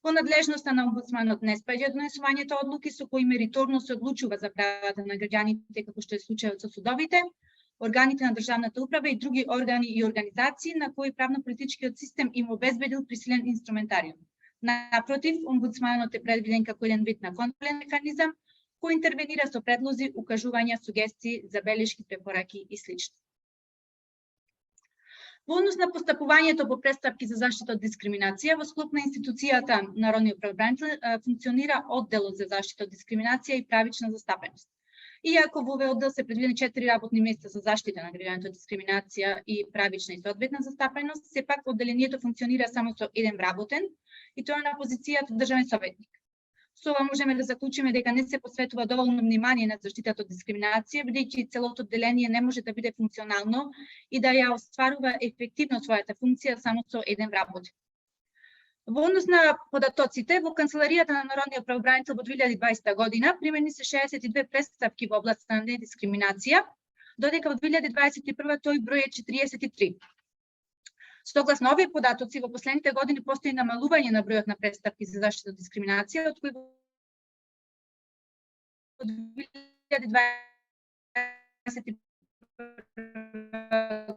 Во надлежноста на омбудсманот не спаѓа донесувањето одлуки со кои мериторно се одлучува за правата на граѓаните, како што е случајот со судовите, органите на државната управа и други органи и организации на кои правно-политичкиот систем им обезбедил присилен инструментариум. Напротив, омбудсманот е предвиден како еден вид на контролен механизам кој интервенира со предлози, укажувања, сугестии, забелешки, препораки и слично. Во однос на постапувањето по престапки за заштита од дискриминација, во склоп на институцијата Народниот правобранител функционира одделот за заштита од дискриминација и правична застапеност. Иако во овој оддел се предвидени 4 работни места за заштита на граѓаните од дискриминација и правична и соодветна застапеност, сепак одделението функционира само со еден вработен и тоа на позицијата државен советник. Со ова можеме да заклучиме дека не се посветува доволно внимание на заштитата од дискриминација, бидејќи целото одделение не може да биде функционално и да ја остварува ефективно својата функција само со еден вработен. Во однос на податоците, во Канцеларијата на Народниот правобранител во 2020 година примени се 62 престапки во област на недискриминација, додека во 2021 тој број е 43. Согласно овие податоци, во последните години постои намалување на бројот на престапки за заштита од дискриминација, од кои во 2021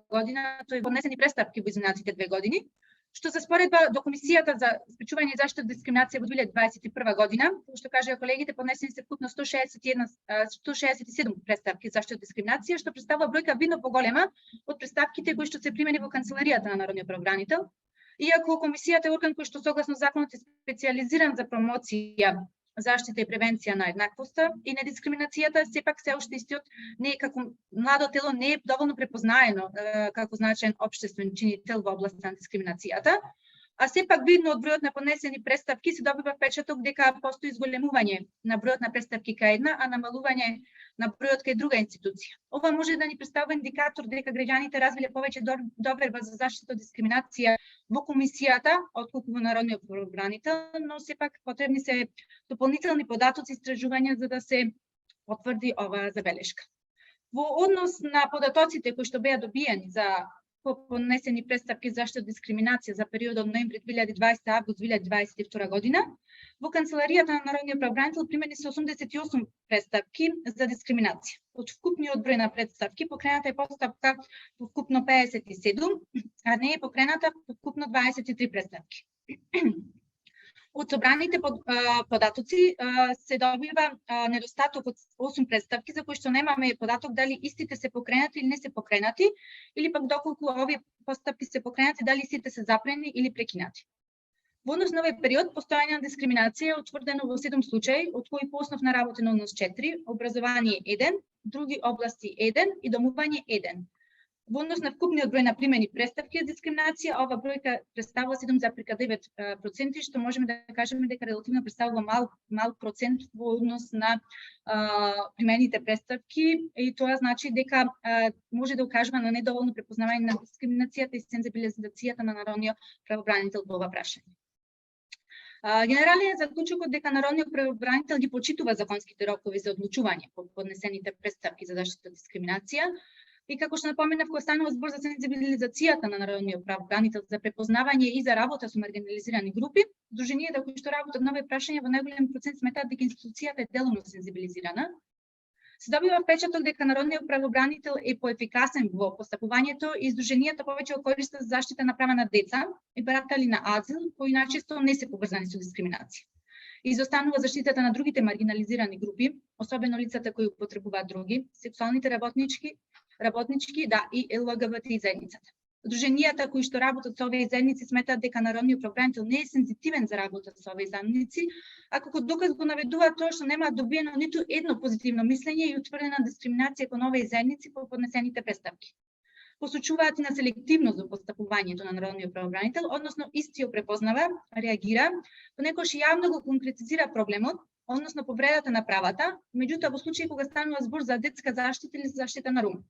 година тој поднесени престапки во изминатите 2 години, што за споредба до Комисијата за спречување и заштита од дискриминација во 2021 година, како што кажаа колегите, поднесени се вкупно 167 престапки за заштита од дискриминација, што представува бројка видно поголема од престапките кои што се примени во Канцеларијата на Народниот правобранител. Иако Комисијата е орган кој што согласно законот е специјализиран за промоција, заштита и превенција на еднаквоста и недискриминацијата, сепак се уште истиот не е како младо тело не е доволно препознаено како значаен општествен чинител во областта на дискриминацијата, а сепак видно од бројот на поднесени престапки се добива впечаток дека постои зголемување на бројот на престапки кај една, а намалување на бројот кај друга институција. Ова може да ни представува индикатор дека граѓаните развиле повеќе доверба за заштита од дискриминација во Комисијата, отколку во Народниот правобранител, но сепак потребни се дополнителни податоци и истражувања за да се потврди оваа забелешка. Во однос на податоците кои што беа добиени за поднесени престапки за заштита од дискриминација за периодот ноември 2020 август 2022 година, во Канцеларијата на Народниот правобранител примени се 88 престапки за дискриминација. Од вкупниот број на престапки покрената е постапка во вкупно 57, а не е покрената во вкупно 23 престапки. Од собраните податоци се добива недостаток од 8 престапки за кои што немаме податок дали истите се покренати или не се покренати, или пак доколку овие постапки се покренати дали истите се запрени или прекинати. Во однос на овој период постојање на дискриминација е утврдено во 7 случаи, од кои по основ на работен однос 4, образование 1, други области 1 и домување 1. Во однос на вкупниот број на примени преставки за дискриминација, ова бројка представува 7,9%, што можеме да кажеме дека релативно представува мал процент во однос на примените преставки, и тоа значи дека може да укажува на недоволно препознавање на дискриминацијата и сензибилизацијата на народниот правобранител по ова прашање. Генералниот заклучокот дека народниот правобранител ги почитува законските рокови за одлучување по поднесените преставки за заштита од дискриминација. И како што напоменав, кога станува збор за сензибилизацијата на народниот правобранител за препознавање и за работа со маргинализирани групи, Сдруженијата кои што работат на овие прашања во најголем процент сметаат дека институцијата е делумно сензибилизирана. Се добива впечаток дека народниот правобранител е поефикасен во постапувањето и Сдруженијата повеќе го користат за заштита на права на деца и баратали на азил, кои најчесто не се поврзани со дискриминација. Изостанува заштитата на другите маргинализирани групи, особено лицата кои употребуваат други, сексуалните работнички, да, и ЛГБТ заедницата. Сдруженијата кои што работат со овие заедници сметаат дека народниот правобранител не е сензитивен за работа со овие заедници, а како доказ го наведуваат тоа што нема добиено ниту едно позитивно мислење и утврдена дискриминација кон овие заедници по поднесените преставки. Посочуваат и на селективност во постапувањето на народниот правобранител, односно истиот препознава, реагира, понекогаш јавно го конкретизира проблемот, односно повредата на правата, меѓутоа во случаи кога станува збор за детска заштита или заштита на рум.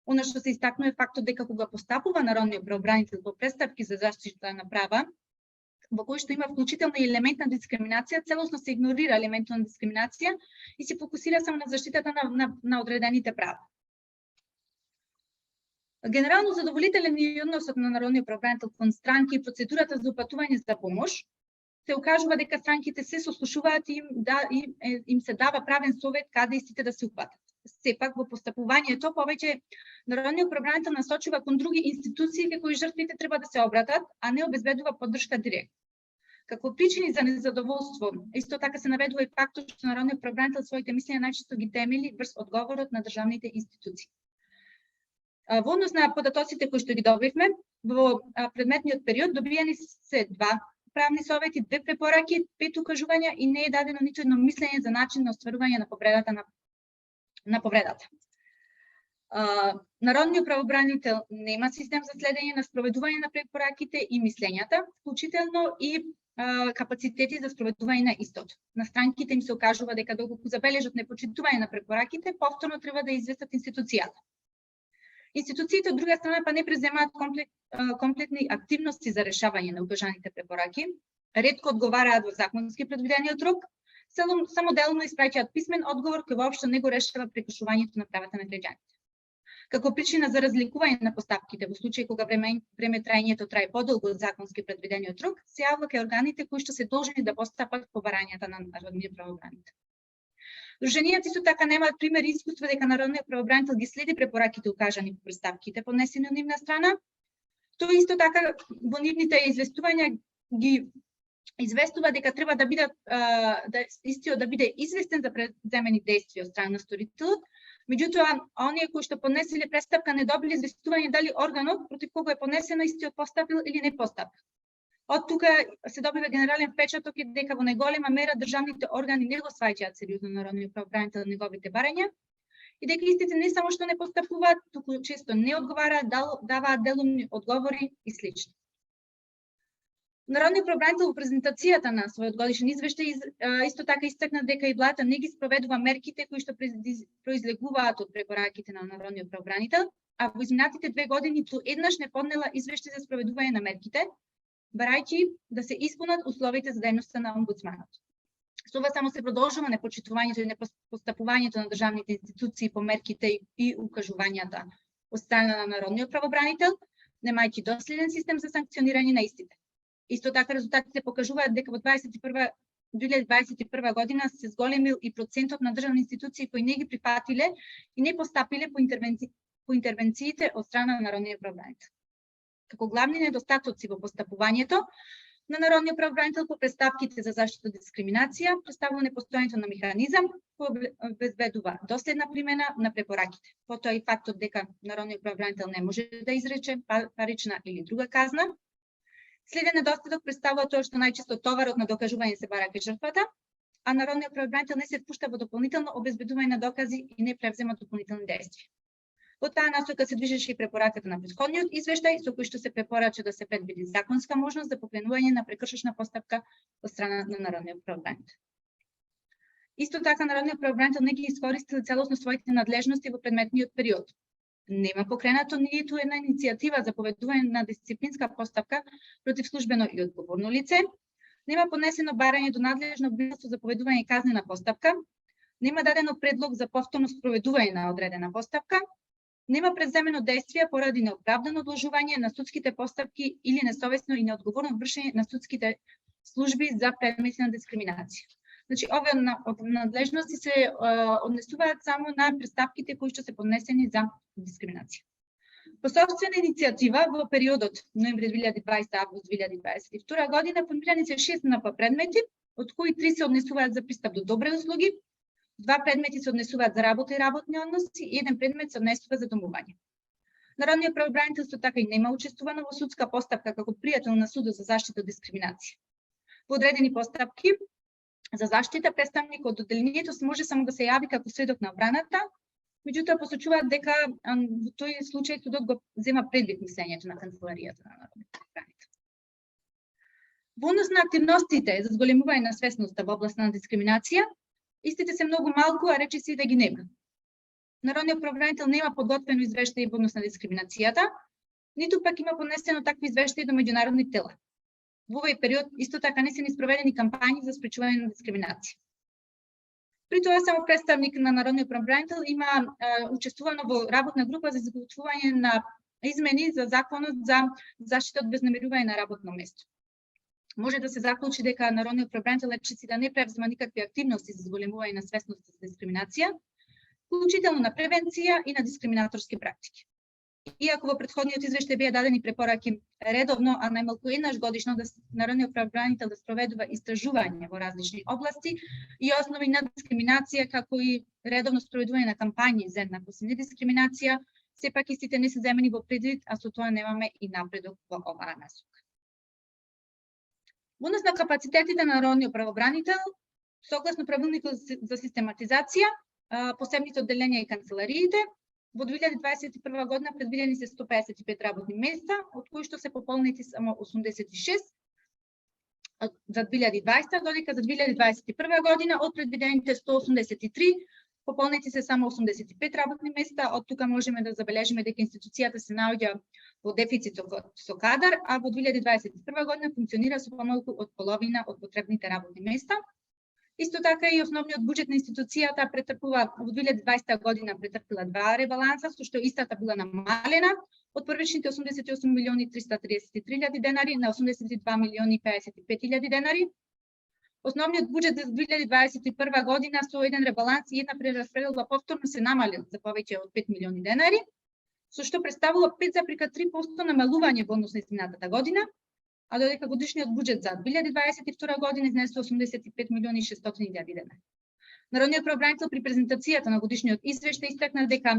Оно што се истакнува е фактот дека кога постапува народниот правобранител по преставки за заштита на права, во кој што има вклучително и елемент на дискриминација, целосно се игнорира елементот на дискриминација и се фокусира само на заштитата на одредените права. Генерално задоволителен е односот на народниот правобранител кон странки и процедурата за упатување за помош. Се укажува дека странките се сослушуваат и им се дава правен совет каде истите да се упатат. Сепак во постапувањето повеќе народниот правобранител насочува кон други институции кај кои жртвите треба да се обратат, а не обезбедува поддршка директно. Како причини за незадоволство, исто така се наведува и фактот што народниот правобранител своите мислења најчесто ги темели врз одговорот на државните институции. Во однос на податоците кои што ги добивме, во предметниот период добиени се 2 правни совети, 2 препораки, 5 укажувања и не е дадено ниту едно мислење за начин на остварување на повредата. Народниот правобранител нема систем за следење на спроведување на препораките и мислењата, вклучително и капацитети за спроведување на истото. На странките им се укажува дека доколку забележат непочитување на препораките, повторно треба да известат институцијата. Институциите од друга страна па не преземаат комплетни активности за решавање на укажаните препораки, ретко одговараат во законски предвидениот рок, само делно испраќаат писмен одговор кој воопшто не го решава прекршувањето на правата на граѓаните. Како причина за разликување на постапките во случај кога време траењето трае подолго од законски предвидениот рок, се јавува кај органите кои што се должни да постапат по барањата на народниот правобранител. Сдруженијата исто така немаат пример и искуство дека народниот правобранител ги следи препораките укажани по преставките поднесени од нивна страна. Тоа исто така во нивните известувања ги известува дека треба да биде истиот да биде известен за предземени действија од страна на сторителот, меѓутоа оние кои што поднеселе преставка не добили известување дали органот против кого е поднесено истиот постапил или не постапил. Од тука се добива генерален впечаток и дека во најголема мера државните органи не го сваќаат сериозно народниот правобранител на неговите барања и дека истите не само што не постапуваат, туку често не одговараат, даваат делумни одговори и слично. Народниот правобранител во презентацијата на својот годишен извештај исто така истакна дека и владата не ги спроведува мерките кои што произлегуваат од препораките на народниот правобранител, а во изминатите 2 години ту еднаш не поднела извештај за спроведување на мерките, барајќи да се исполнат условите за дејноста на омбудсманот. Со ова само се продолжува непочитувањето и непостапувањето на државните институции по мерките и укажувањата од страна на народниот правобранител, немајќи доследен систем за санкционирање на истите. Исто така резултатите покажуваат дека во 2021 година се зголемил и процентот на државни институции кои не ги прифатиле и не постапиле по интервенциите од страна на народниот правобранител. Како главни недостатоци во постапувањето на народниот правобранител по преставките за заштита од дискриминација представува непостојањето на механизам кој обезбедува доследна примена на препораките. Потоа и фактот дека народниот правобранител не може да изрече парична или друга казна. Следен недостаток представува тоа што најчесто товарот на докажување се бара кај жртвата, а народниот правобранител не се впушта во дополнително обезбедување на докази и не превзема дополнителни действија. Во таа насока се движеше и препораката на претходниот извештај, со кој што се препорача да се предвиди законска можност за покренување на прекршечна постапка од страна на народниот правобранител. Исто така, народниот правобранител не ги искористи за целосно своите надлежности во предметниот период. Нема покренато ниту една иницијатива за поведување на дисциплинска постапка против службено и одговорно лице, нема поднесено барање до надлежно бирство за поведување казнена постапка, нема дадено предлог за повторно спроведување на одредена постапка, нема преземено действија поради неоправдано одложување на судските постапки или несовесно и неодговорно вршење на судските служби за предмети на дискриминација. Значи, овие надлежности се однесуваат само на пристапките кои што се поднесени за дискриминација. По собствена иницијатива во периодот ноември 2020 август 2022 година формирани се 6 НП предмети, од кои 3 се однесуваат за пристап до добри услуги, 2 предмети се однесуваат за работа и работни односи и 1 предмет се однесува за домување. Народниот правобранител исто така и нема учествувано во судска постапка како пријател на судот за заштита од дискриминација. Во одредени постапки за заштита представник од одделението може само да се јави како сведок на одбраната, меѓутоа посочуваат дека во тој случај судот го зема предвид мислењето на канцеларијата на народниот правобранител. Во однос на активностите за зголемување на свесноста во област на дискриминација, истите се многу малку, а речиси да ги нема. Народниот правобранител нема подготвено извештај во однос на дискриминацијата, ниту пак има поднесено такви извештаи до меѓународни тела. Во овој период исто така не се ни спроведени кампањи за спречување на дискриминација. При тоа само представник на народниот правобранител има учествувано во работна група за изготвување на измени за законот за заштита од вознемирување на работно место. Може да се заклучи дека народниот правобранител речиси да не превзема никакви активности за зголемување на свесност за дискриминација, вклучително на превенција и на дискриминаторски практики. Иако во претходниот извештај беа дадени препораки редовно, а најмалку еднаш годишно да народниот правобранител да спроведува истражување во различни области и основи на дискриминација, како и редовно спроведување на кампањи за еднаквост и недискриминација, сепак истите не се земени во предвид, а со тоа немаме и напредок во оваа насока. Во однос на капацитетите на народниот правобранител, согласно правилникот за систематизација, посебните одделенија и канцелариите, во 2021 година предвидени се 155 работни места, од кои што се пополнети само 86 за 2020, додека за 2021 година од предвидените 183 пополнети се само 85 работни места. Од тука можеме да забележиме дека институцијата се наоѓа во дефицит со кадар, а во 2021 година функционира со помалку од половина од потребните работни места. Исто така и основниот буџет на институцијата претрпува во 2020 година претрпила 2 ребаланса, со што истата била намалена од првичните 88 милиони 333 илјади денари на 82 милиони 55 илјади денари. Основниот буџет за 2021 година со еден ребаланс и една прераспределба повторно се намалил за повеќе од 5 милиони денари, со што представува 5,3% намалување во однос на изминатата година, а додека годишниот буџет за 2022 година изнесува 85 милиони 600 илјади денари. Народниот правобранител при презентацијата на годишниот извештај истакна дека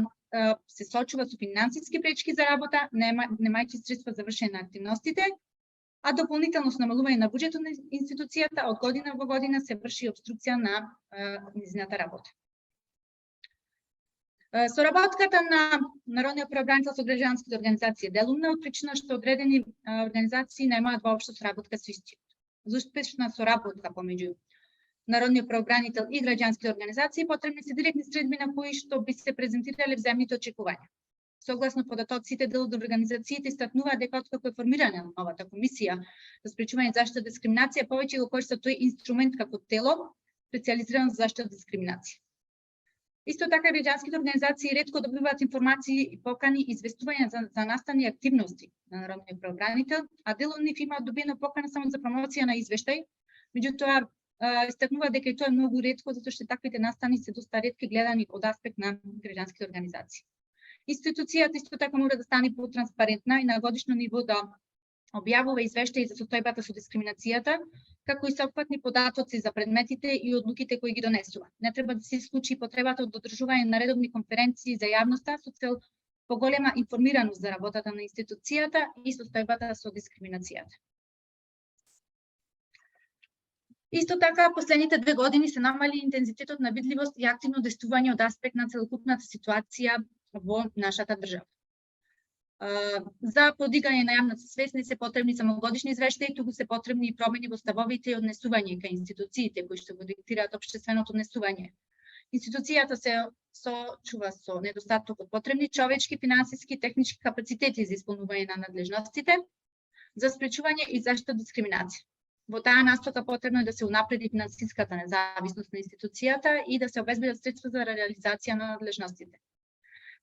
се соочува со финансиски пречки за работа, немајќи средства за вршење на активностите, а дополнително со намалување на буџетот на институцијата од година во година се врши обструкција на низината работа. Соработката на народниот правобранител со граѓанските организации е делумна од причина што одредени организации немаат воопшто соработка со истиот. За успешна соработка помеѓу народниот правобранител и граѓанските организации потребни се директни средби на кои што би се презентирале взаимните очекувања. Согласно податоците, дел од организациите истакнуваат дека откако е формирана новата комисија за спречување заштита од дискриминација, повеќе го користат тој инструмент како тело специјализирано за заштита од дискриминација. Исто така граѓанските организации ретко добиваат информации и покани известувања за настани активности на народниот правобранител, а дел од нив имаат добиено покана само за промоција на извештај, меѓутоа истакнуваат дека и тоа е многу ретко, затоа што таквите настани се доста ретки гледани од аспект на граѓанските организации. Институцијата исто така мора да стане потранспарентна и на годишно ниво да објавува извештаи за состојбата со дискриминацијата, како и сеопфатни податоци за предметите и одлуките кои ги донесува. Не треба да се исклучи потребата од одржување на редовни конференции за јавноста со цел поголема информираност за работата на институцијата и состојбата со дискриминацијата. Исто така, последните 2 години се намали интензитетот на видливост и активно действување од аспект на целокупната ситуација во нашата држава. За подигање на јавната свест не се потребни само годишни извештаи, туку се потребни и промени во ставовите и однесување кај институциите кои што го диктираат општественото однесување. Институцијата се соочува со недостаток од потребни човечки, финансиски и технички капацитети за исполнување на надлежностите за спречување и заштита од дискриминација. Во таа настока потребно е да се унапреди финансиската независност на институцијата и да се обезбедат средства за реализација на надлежностите.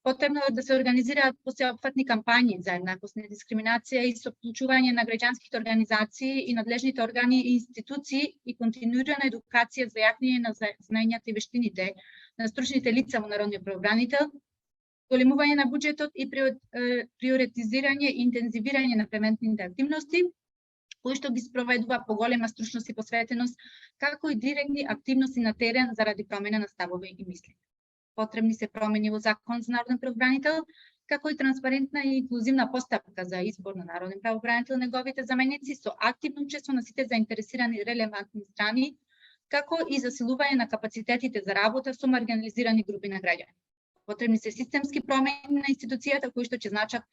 Потребно е да се организираат посеопфатни кампањи за еднаквост, недискриминација и со вклучување на граѓанските организации и надлежните органи и институции и континуирана едукација за јакнење на знаењата и вештините на стручните лица во Народниот правобранител, големување на буџетот и приоритизирање и интензивирање на превентивните активности, кои што ги спроведува поголема стручност и посветеност, како и директни активности на терен заради промена на ставови и мисли. Потребни се промени во Закон за народен правобранител, како и транспарентна и инклузивна постапка за избор на народен правобранител и неговите заменици со активно учество на сите заинтересирани релевантни страни, како и засилување на капацитетите за работа со маргинализирани групи на граѓани. Потребни се системски промени на институцијата кои што ќе значат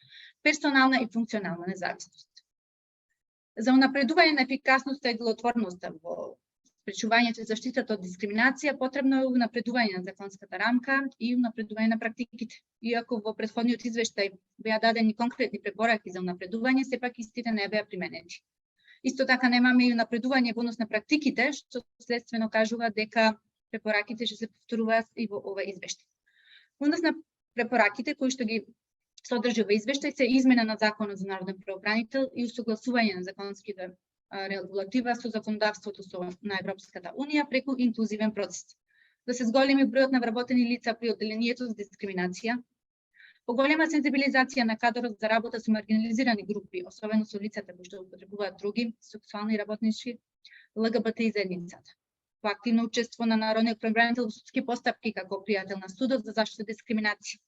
персонална и функционална независност. За унапредување на ефикасноста и делотворноста во спречувањето и заштитата од дискриминација потребно е унапредување на законската рамка и унапредување на практиките. Иако во претходниот извештај беа дадени конкретни препораки за унапредување, сепак истите не беа применети. Исто така немаме и унапредување во однос на практиките, што следствено кажува дека препораките ќе се повторуваат и во овој извештај. Во однос на препораките кои што ги содржи во извештај се измена на Законот за народен правобранител и усогласување на законските регулатива со законодавството на Европската унија преку инклузивен процес. Да се зголеми бројот на вработени лица при одделението за дискриминација, поголема сензибилизација на кадрот за работа со маргинализирани групи, особено со лицата кои што употребуваат други сексуални и работнички, ЛГБТ и заедницата. Поактивно учество на народниот правобранител во судски постапки како пријател на судот за заштита од дискриминација.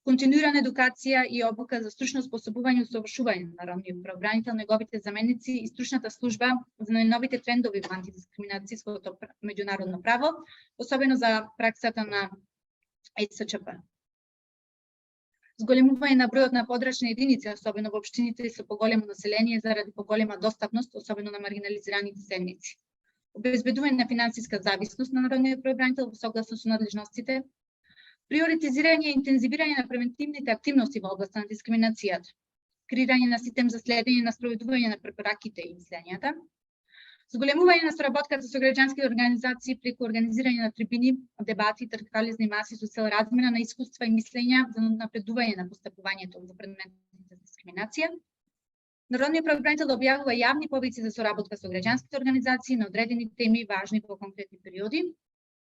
Континуирана едукација и обука за стручно способување и усовршување на народниот правобранител, неговите заменици и стручната служба за најновите трендови во антидискриминацијското меѓународно право, особено за праксата на ЕСЧП. Зголемување на бројот на подрачни единици, особено во општините со поголемо население заради поголема достапност, особено на маргинализираните заедници. Обезбедување на финансиска зависност на народниот правобранител во согласно со надлежностите, приоритизирање и интензивирање на превентивните активности во областа на дискриминацијата, креирање на систем за следење на спроведување на препораките и мислењата, зголемување на соработката со граѓански организации преку организирање на трибини, дебати, тркализни маси со цел размена на искуства и мислења за напредување на постапувањето во предметите за дискриминација. Народниот правобранител објавува јавни повици за соработка со граѓанските организации на одредени теми важни во конкретни периоди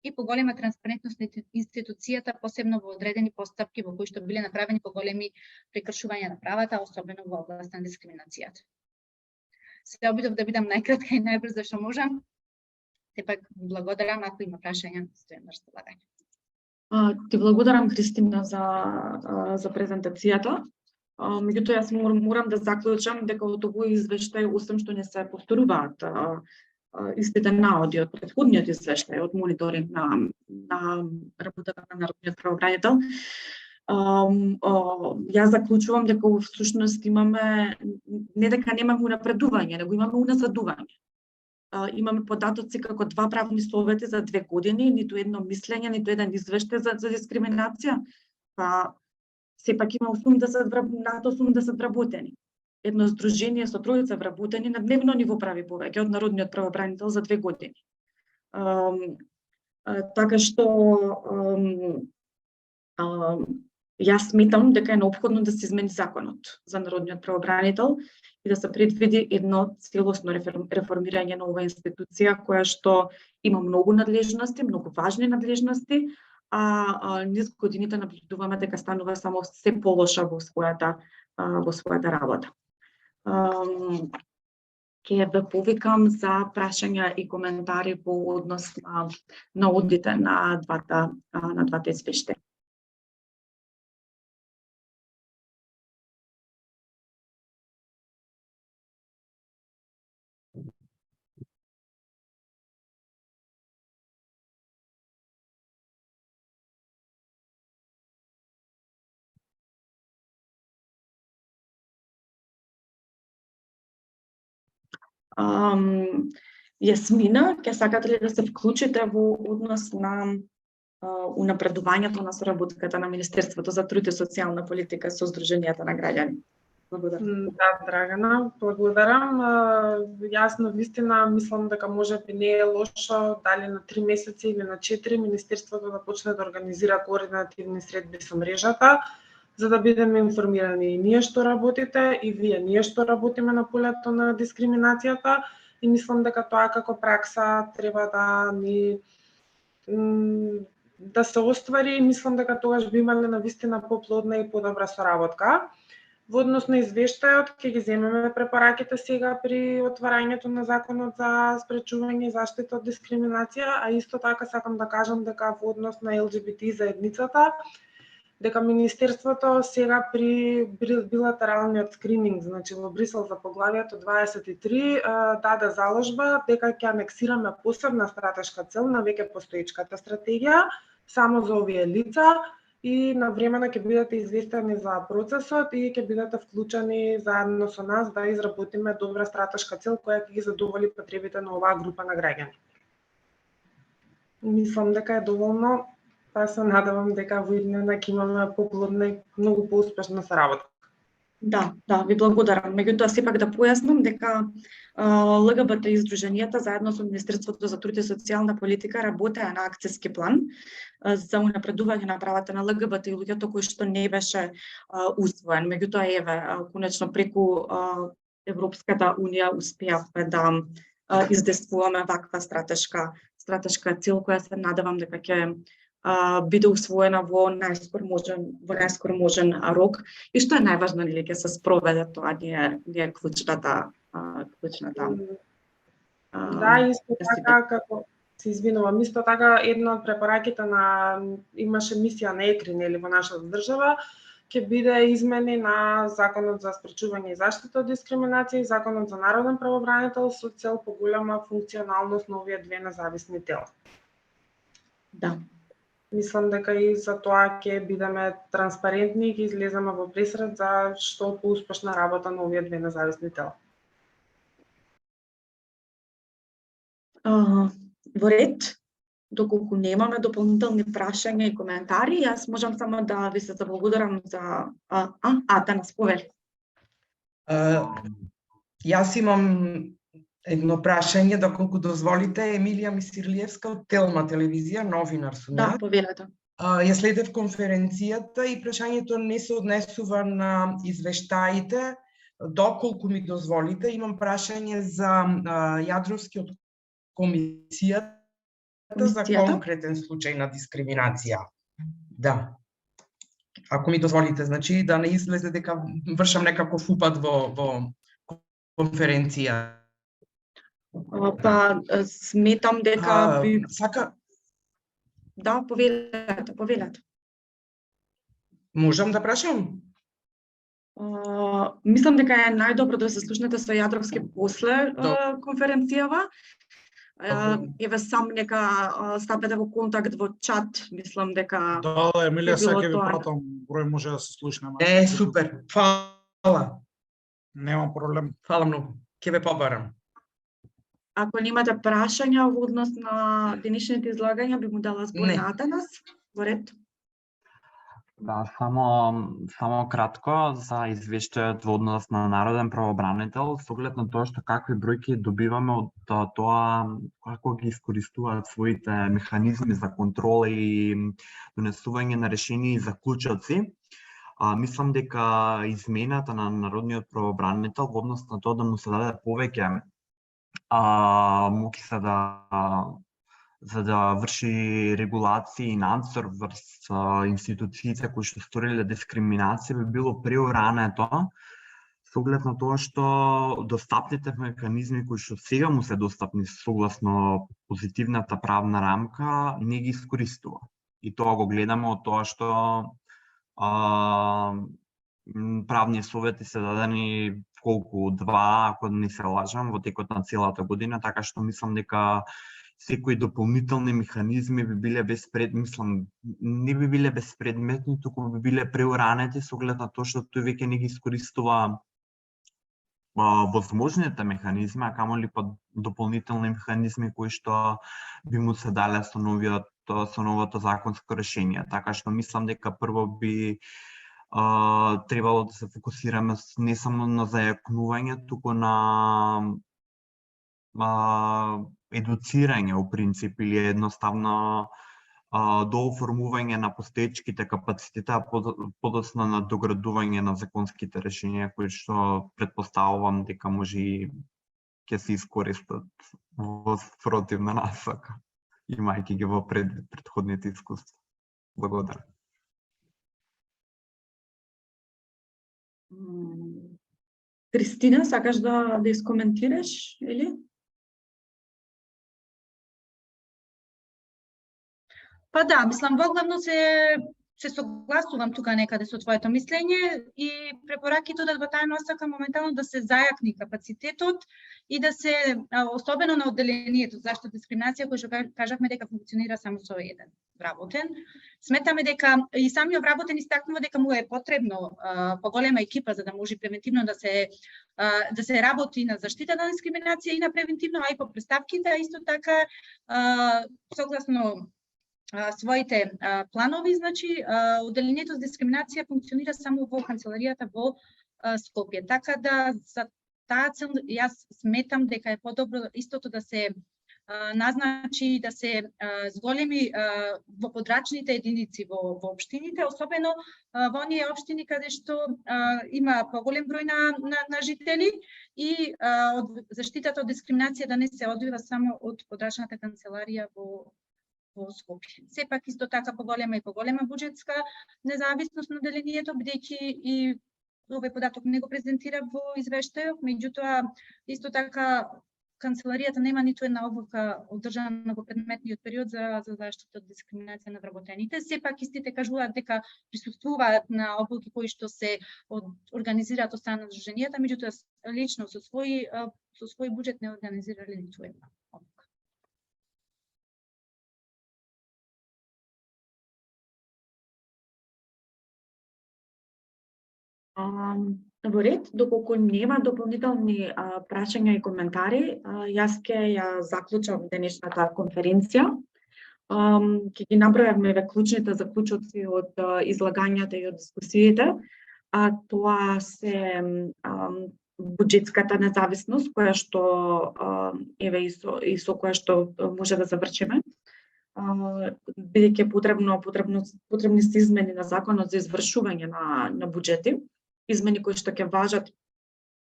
и поголема транспарентност на институцијата, посебно во одредени постапки во кои што биле направени поголеми прекршувања на правата, особено во област на дискриминацијата. Се обидов да бидам најкратка и најбрза што можам. Сепак благодарам, ако има прашања, стојам на располагање. Ти благодарам, Христина, за презентацијата. Меѓутоа, јас морам да заклучам дека од овој извештај, освен што не се повторуваат истите наоди од претходниот извештај од мониторинг на работата на народниот правобранител, јас заклучувам дека всушност имаме не дека немаме унапредување, него имаме уназадување. Имаме податоци како 2 правни совети за 2 години, ниту едно мислење, ниту еден извештај за дискриминација, па сепак има 80 вработени. Едно здружение со 3 вработени на дневно ниво прави повеќе од народниот правобранител за 2 години. Така што јас сметам дека е неопходно да се измени законот за народниот правобранител и да се предвиди едно целосно реформирање на оваа институција која што има многу надлежности, многу важни надлежности, а низ годините наблюдуваме дека станува само се полоша во својата работа. Ќе ве повикам за прашања и коментари по однос на одите на двата извештаја. Јасмина, ќе сакате ли да се вклучите во однос на унапредувањето на соработката на Министерството за труд и социјална политика со Сдруженијата на граѓани? Благодарам. Да, Драгана, благодарам. Јас навистина мислам дека можеби не е лошо дали на 3 месеци или на 4 Министерството да почне да организира координативни средби со мрежата, за да бидеме информирани и ние што работите, и вие ние што работиме на полето на дискриминацијата, и мислам дека тоа како пракса треба да се оствари, и мислам дека тогаш би имале навистина поплодна и подобра соработка. Во однос на извештајот, ќе ги земеме препораките сега при отварањето на Законот за спречување и заштита од дискриминација, а исто така сакам да кажам дека во однос на ЛГБТ заедницата, дека Министерството сега при билатералниот скрининг, значи во Брисел за поглавието 23, даде заложба дека ќе анексираме посебна стратешка цел на веќе постоечката стратегија само за овие лица, и навремено ќе бидете известени за процесот и ќе бидете вклучени заедно со нас да изработиме добра стратешка цел која ќе ги задоволи потребите на оваа група на граѓани. Мислам дека е доволно, па се надевам дека во иднина ќе имаме поплодна и многу поуспешна соработка. Да, ви благодарам. Меѓутоа, сепак да појаснам дека ЛГБТ издруженијата заедно со Министерството за труд и социјална политика работеа на акцијски план за унапредување на правата на ЛГБТ и луѓето кои што не беше усвоен. Меѓутоа, еве, конечно преку Европската унија успеавме да издействуваме ваква стратешка цел која се надевам дека ќе биде усвоена во најскор можен рок, и што е најважно, нели, ќе се спроведе тоа, ние клучната. Да, исто така, како се извинувам, исто така една од препораките имаше мисија на ЕКРИ, нели, во нашата држава, ќе биде измени на Законот за спречување и заштита од дискриминација и Законот за народен правобранител со цел поголема функционалност на овие две независни тела. Да. Мислам дека и за тоа ќе бидеме транспарентни и ќе излеземе во пресред за што поуспешна работа на овие две независни тела. Во ред, доколку немаме дополнителни прашања и коментари, јас можам само да ви се заблагодарам за да нас повели. Јас имам едно прашање, доколку дозволите. Емилија Мисирлиевска од Телма телевизија, новинар сум. Да, повелете. Ја следев конференцијата и прашањето не се однесува на извештаите. Доколку ми дозволите, имам прашање за Јадровскиот комисијата за конкретен случај на дискриминација. Да. Ако ми дозволите, значи да не излезе дека вршам некаков упад во конференција. Па сметам дека сака. Да, повелете. Можам да прашам? Мислам дека е најдобро да се слушнете со Јадровски после конференцијава. Еве сам нека стапете во контакт во чат, мислам дека Да, Емилија, сега ќе ви пратам број, може да се слушнеме. Супер. Фала. Немам проблем. Фала многу. Ќе ве побарам. Ако немате прашања во однос на денешните излагања, би му дала збор на Атанас. Во ред. Да, само кратко за извештајот во однос на народен правобранител, со оглед на тоа што какви бројки добиваме од тоа како ги искористуваат своите механизми за контрола и донесување на решенија и заклучоци. Мислам дека измената на народниот правобранител во однос на тоа да му се даде повеќе моќ за да врши регулација и надзор врз институциите кои што сториле дискриминација, би било преурането со оглед на тоа што достапните механизми кои што сега му се достапни согласно позитивната правна рамка не ги искористува. И тоа го гледаме од тоа што правни совети се дадени колку 2, ако не се лажам, во текот на целата година, така што мислам дека секои дополнителни механизми би биле не би биле безпредметни, туку би биле преуранети со оглед на тоа што тој веќе не ги искористува возможните механизми, а камо ли дополнителни механизми кои што би му се дале со новото законско решение. Така што мислам дека прво би требало да се фокусираме не само на зајакнување, туку на едуцирање у принцип или едноставно до оформување на постоечките капацитети, а подоцна на доградување на законските решенија кои што претпоставувам дека може и ќе се искористат во противна насока, имајќи ги во предходните искуства. Благодарам. Кристина, сакаш да искоментираш или? Па да, мислам, воглавно се согласувам тука некаде со твоето мислење и препораките во таа насока моментално да се зајакни капацитетот и да се, особено на одделението за заштита од дискриминација, кој што кажавме дека функционира само со еден вработен. Сметаме дека и самиот вработен истакнува дека му е потребно поголема екипа за да може превентивно да се работи на заштитата од дискриминација и на превентивно, а и по преставките, а исто така согласно своите планови, значи одделението за дискриминација функционира само во канцеларијата во Скопје. Така да за таа цел јас сметам дека е подобро истото да се назначи, да се зголеми во подрачните единици во општините, особено во оние општини каде што има поголем број на жители и од заштитата од дискриминација да не се одвива само од подрачната канцеларија во Скопје. Сепак исто така поголема буџетска независност на одделението, бидејќи и овој податок не го презентира во извештајот, меѓутоа исто така канцеларијата нема ниту една одлука одржана во предметниот период за заштита од дискриминација на вработените. Сепак истите кажуваат дека присуствуваат на одлуки кои што се организираат од страна на здруженијата, меѓутоа лично со свој буџет не организирале ниту една одлука. Во ред, доколку нема дополнителни прашања и коментари, јас ќе ја заклучам денешната конференција. Ќе ги направиме клучните заклучоци од излагањата и од дискусиите, а тоа се буџетската независност, која што еве и со која што може да завршиме. Бидејќи потребни се измени на законот за извршување на буџети, измени кои што ќе важат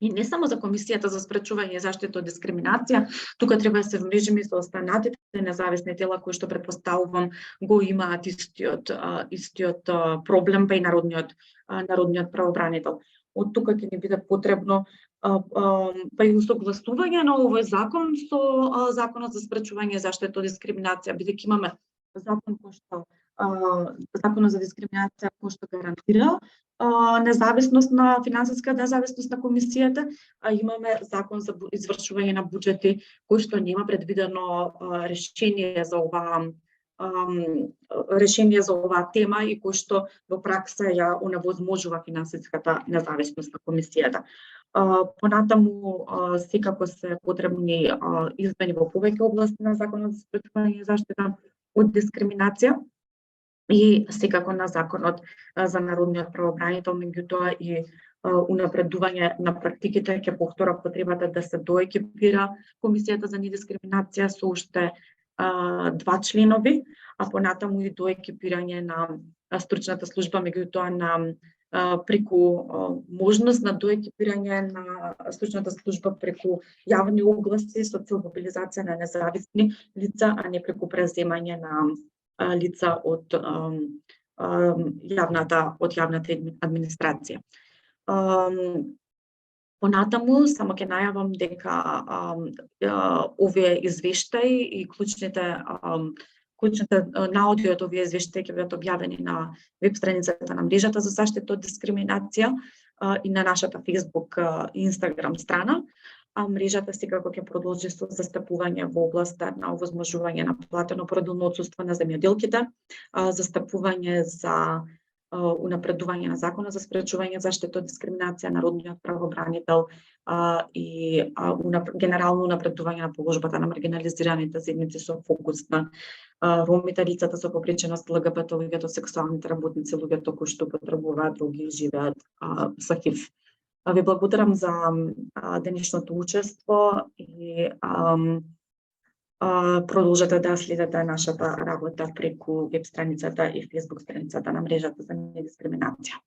и не само за Комисијата за спречување и заштита од дискриминација, тука треба да се вмрежиме со останатите независни тела кои што претпоставувам го имаат истиот проблем, па и народниот правобранител. Од тука ќе ни биде потребно па и усогласување на овој закон со законот за спречување и заштита од дискриминација, бидејќи имаме закон кој што законот за дискриминација кој што гарантира независност на финансиска независност на комисијата, а имаме закон за извршување на буџети кој што нема предвидено решение за оваа тема и кој што во пракса ја оневозможува финансиската независност на комисијата. Понатаму секако се потребни измени во повеќе области на законот за спречување и заштита од дискриминација и секако на законот за народниот правобранител, меѓутоа и унапредување на практиките ќе повторам потребата да се доекипира Комисијата за недискриминација со уште 2 членови, а понатаму и доекипирање на стручната служба, меѓутоа на преку можност на доекипирање на стручната служба преку јавни огласи со цел мобилизација на независни лица, а не преку преземање на лица од јавната администрација. Понатаму само ќе најавам дека овие извештаи и клучните наоди од овие извештаи ќе бидат објавени на веб страницата на мрежата за заштита од дискриминација и на нашата Facebook и Instagram страна. А мрежата секако ќе продолжи со застапување во областа на овозможување на платено породилно отсуство на земјоделките, застапување за унапредување на законот за спречување заштита од дискриминација, народниот правобранител и генерално унапредување на положбата на маргинализираните заедници со фокус на ромите, лицата со попреченост, ЛГБТ, луѓето, сексуалните работници, луѓето кои што употребуваат други и живеат со ХИВ. Ви благодарам за денешното учество и продолжете да следите нашата работа преку веб страницата и фейсбук страницата на мрежата за недискриминација.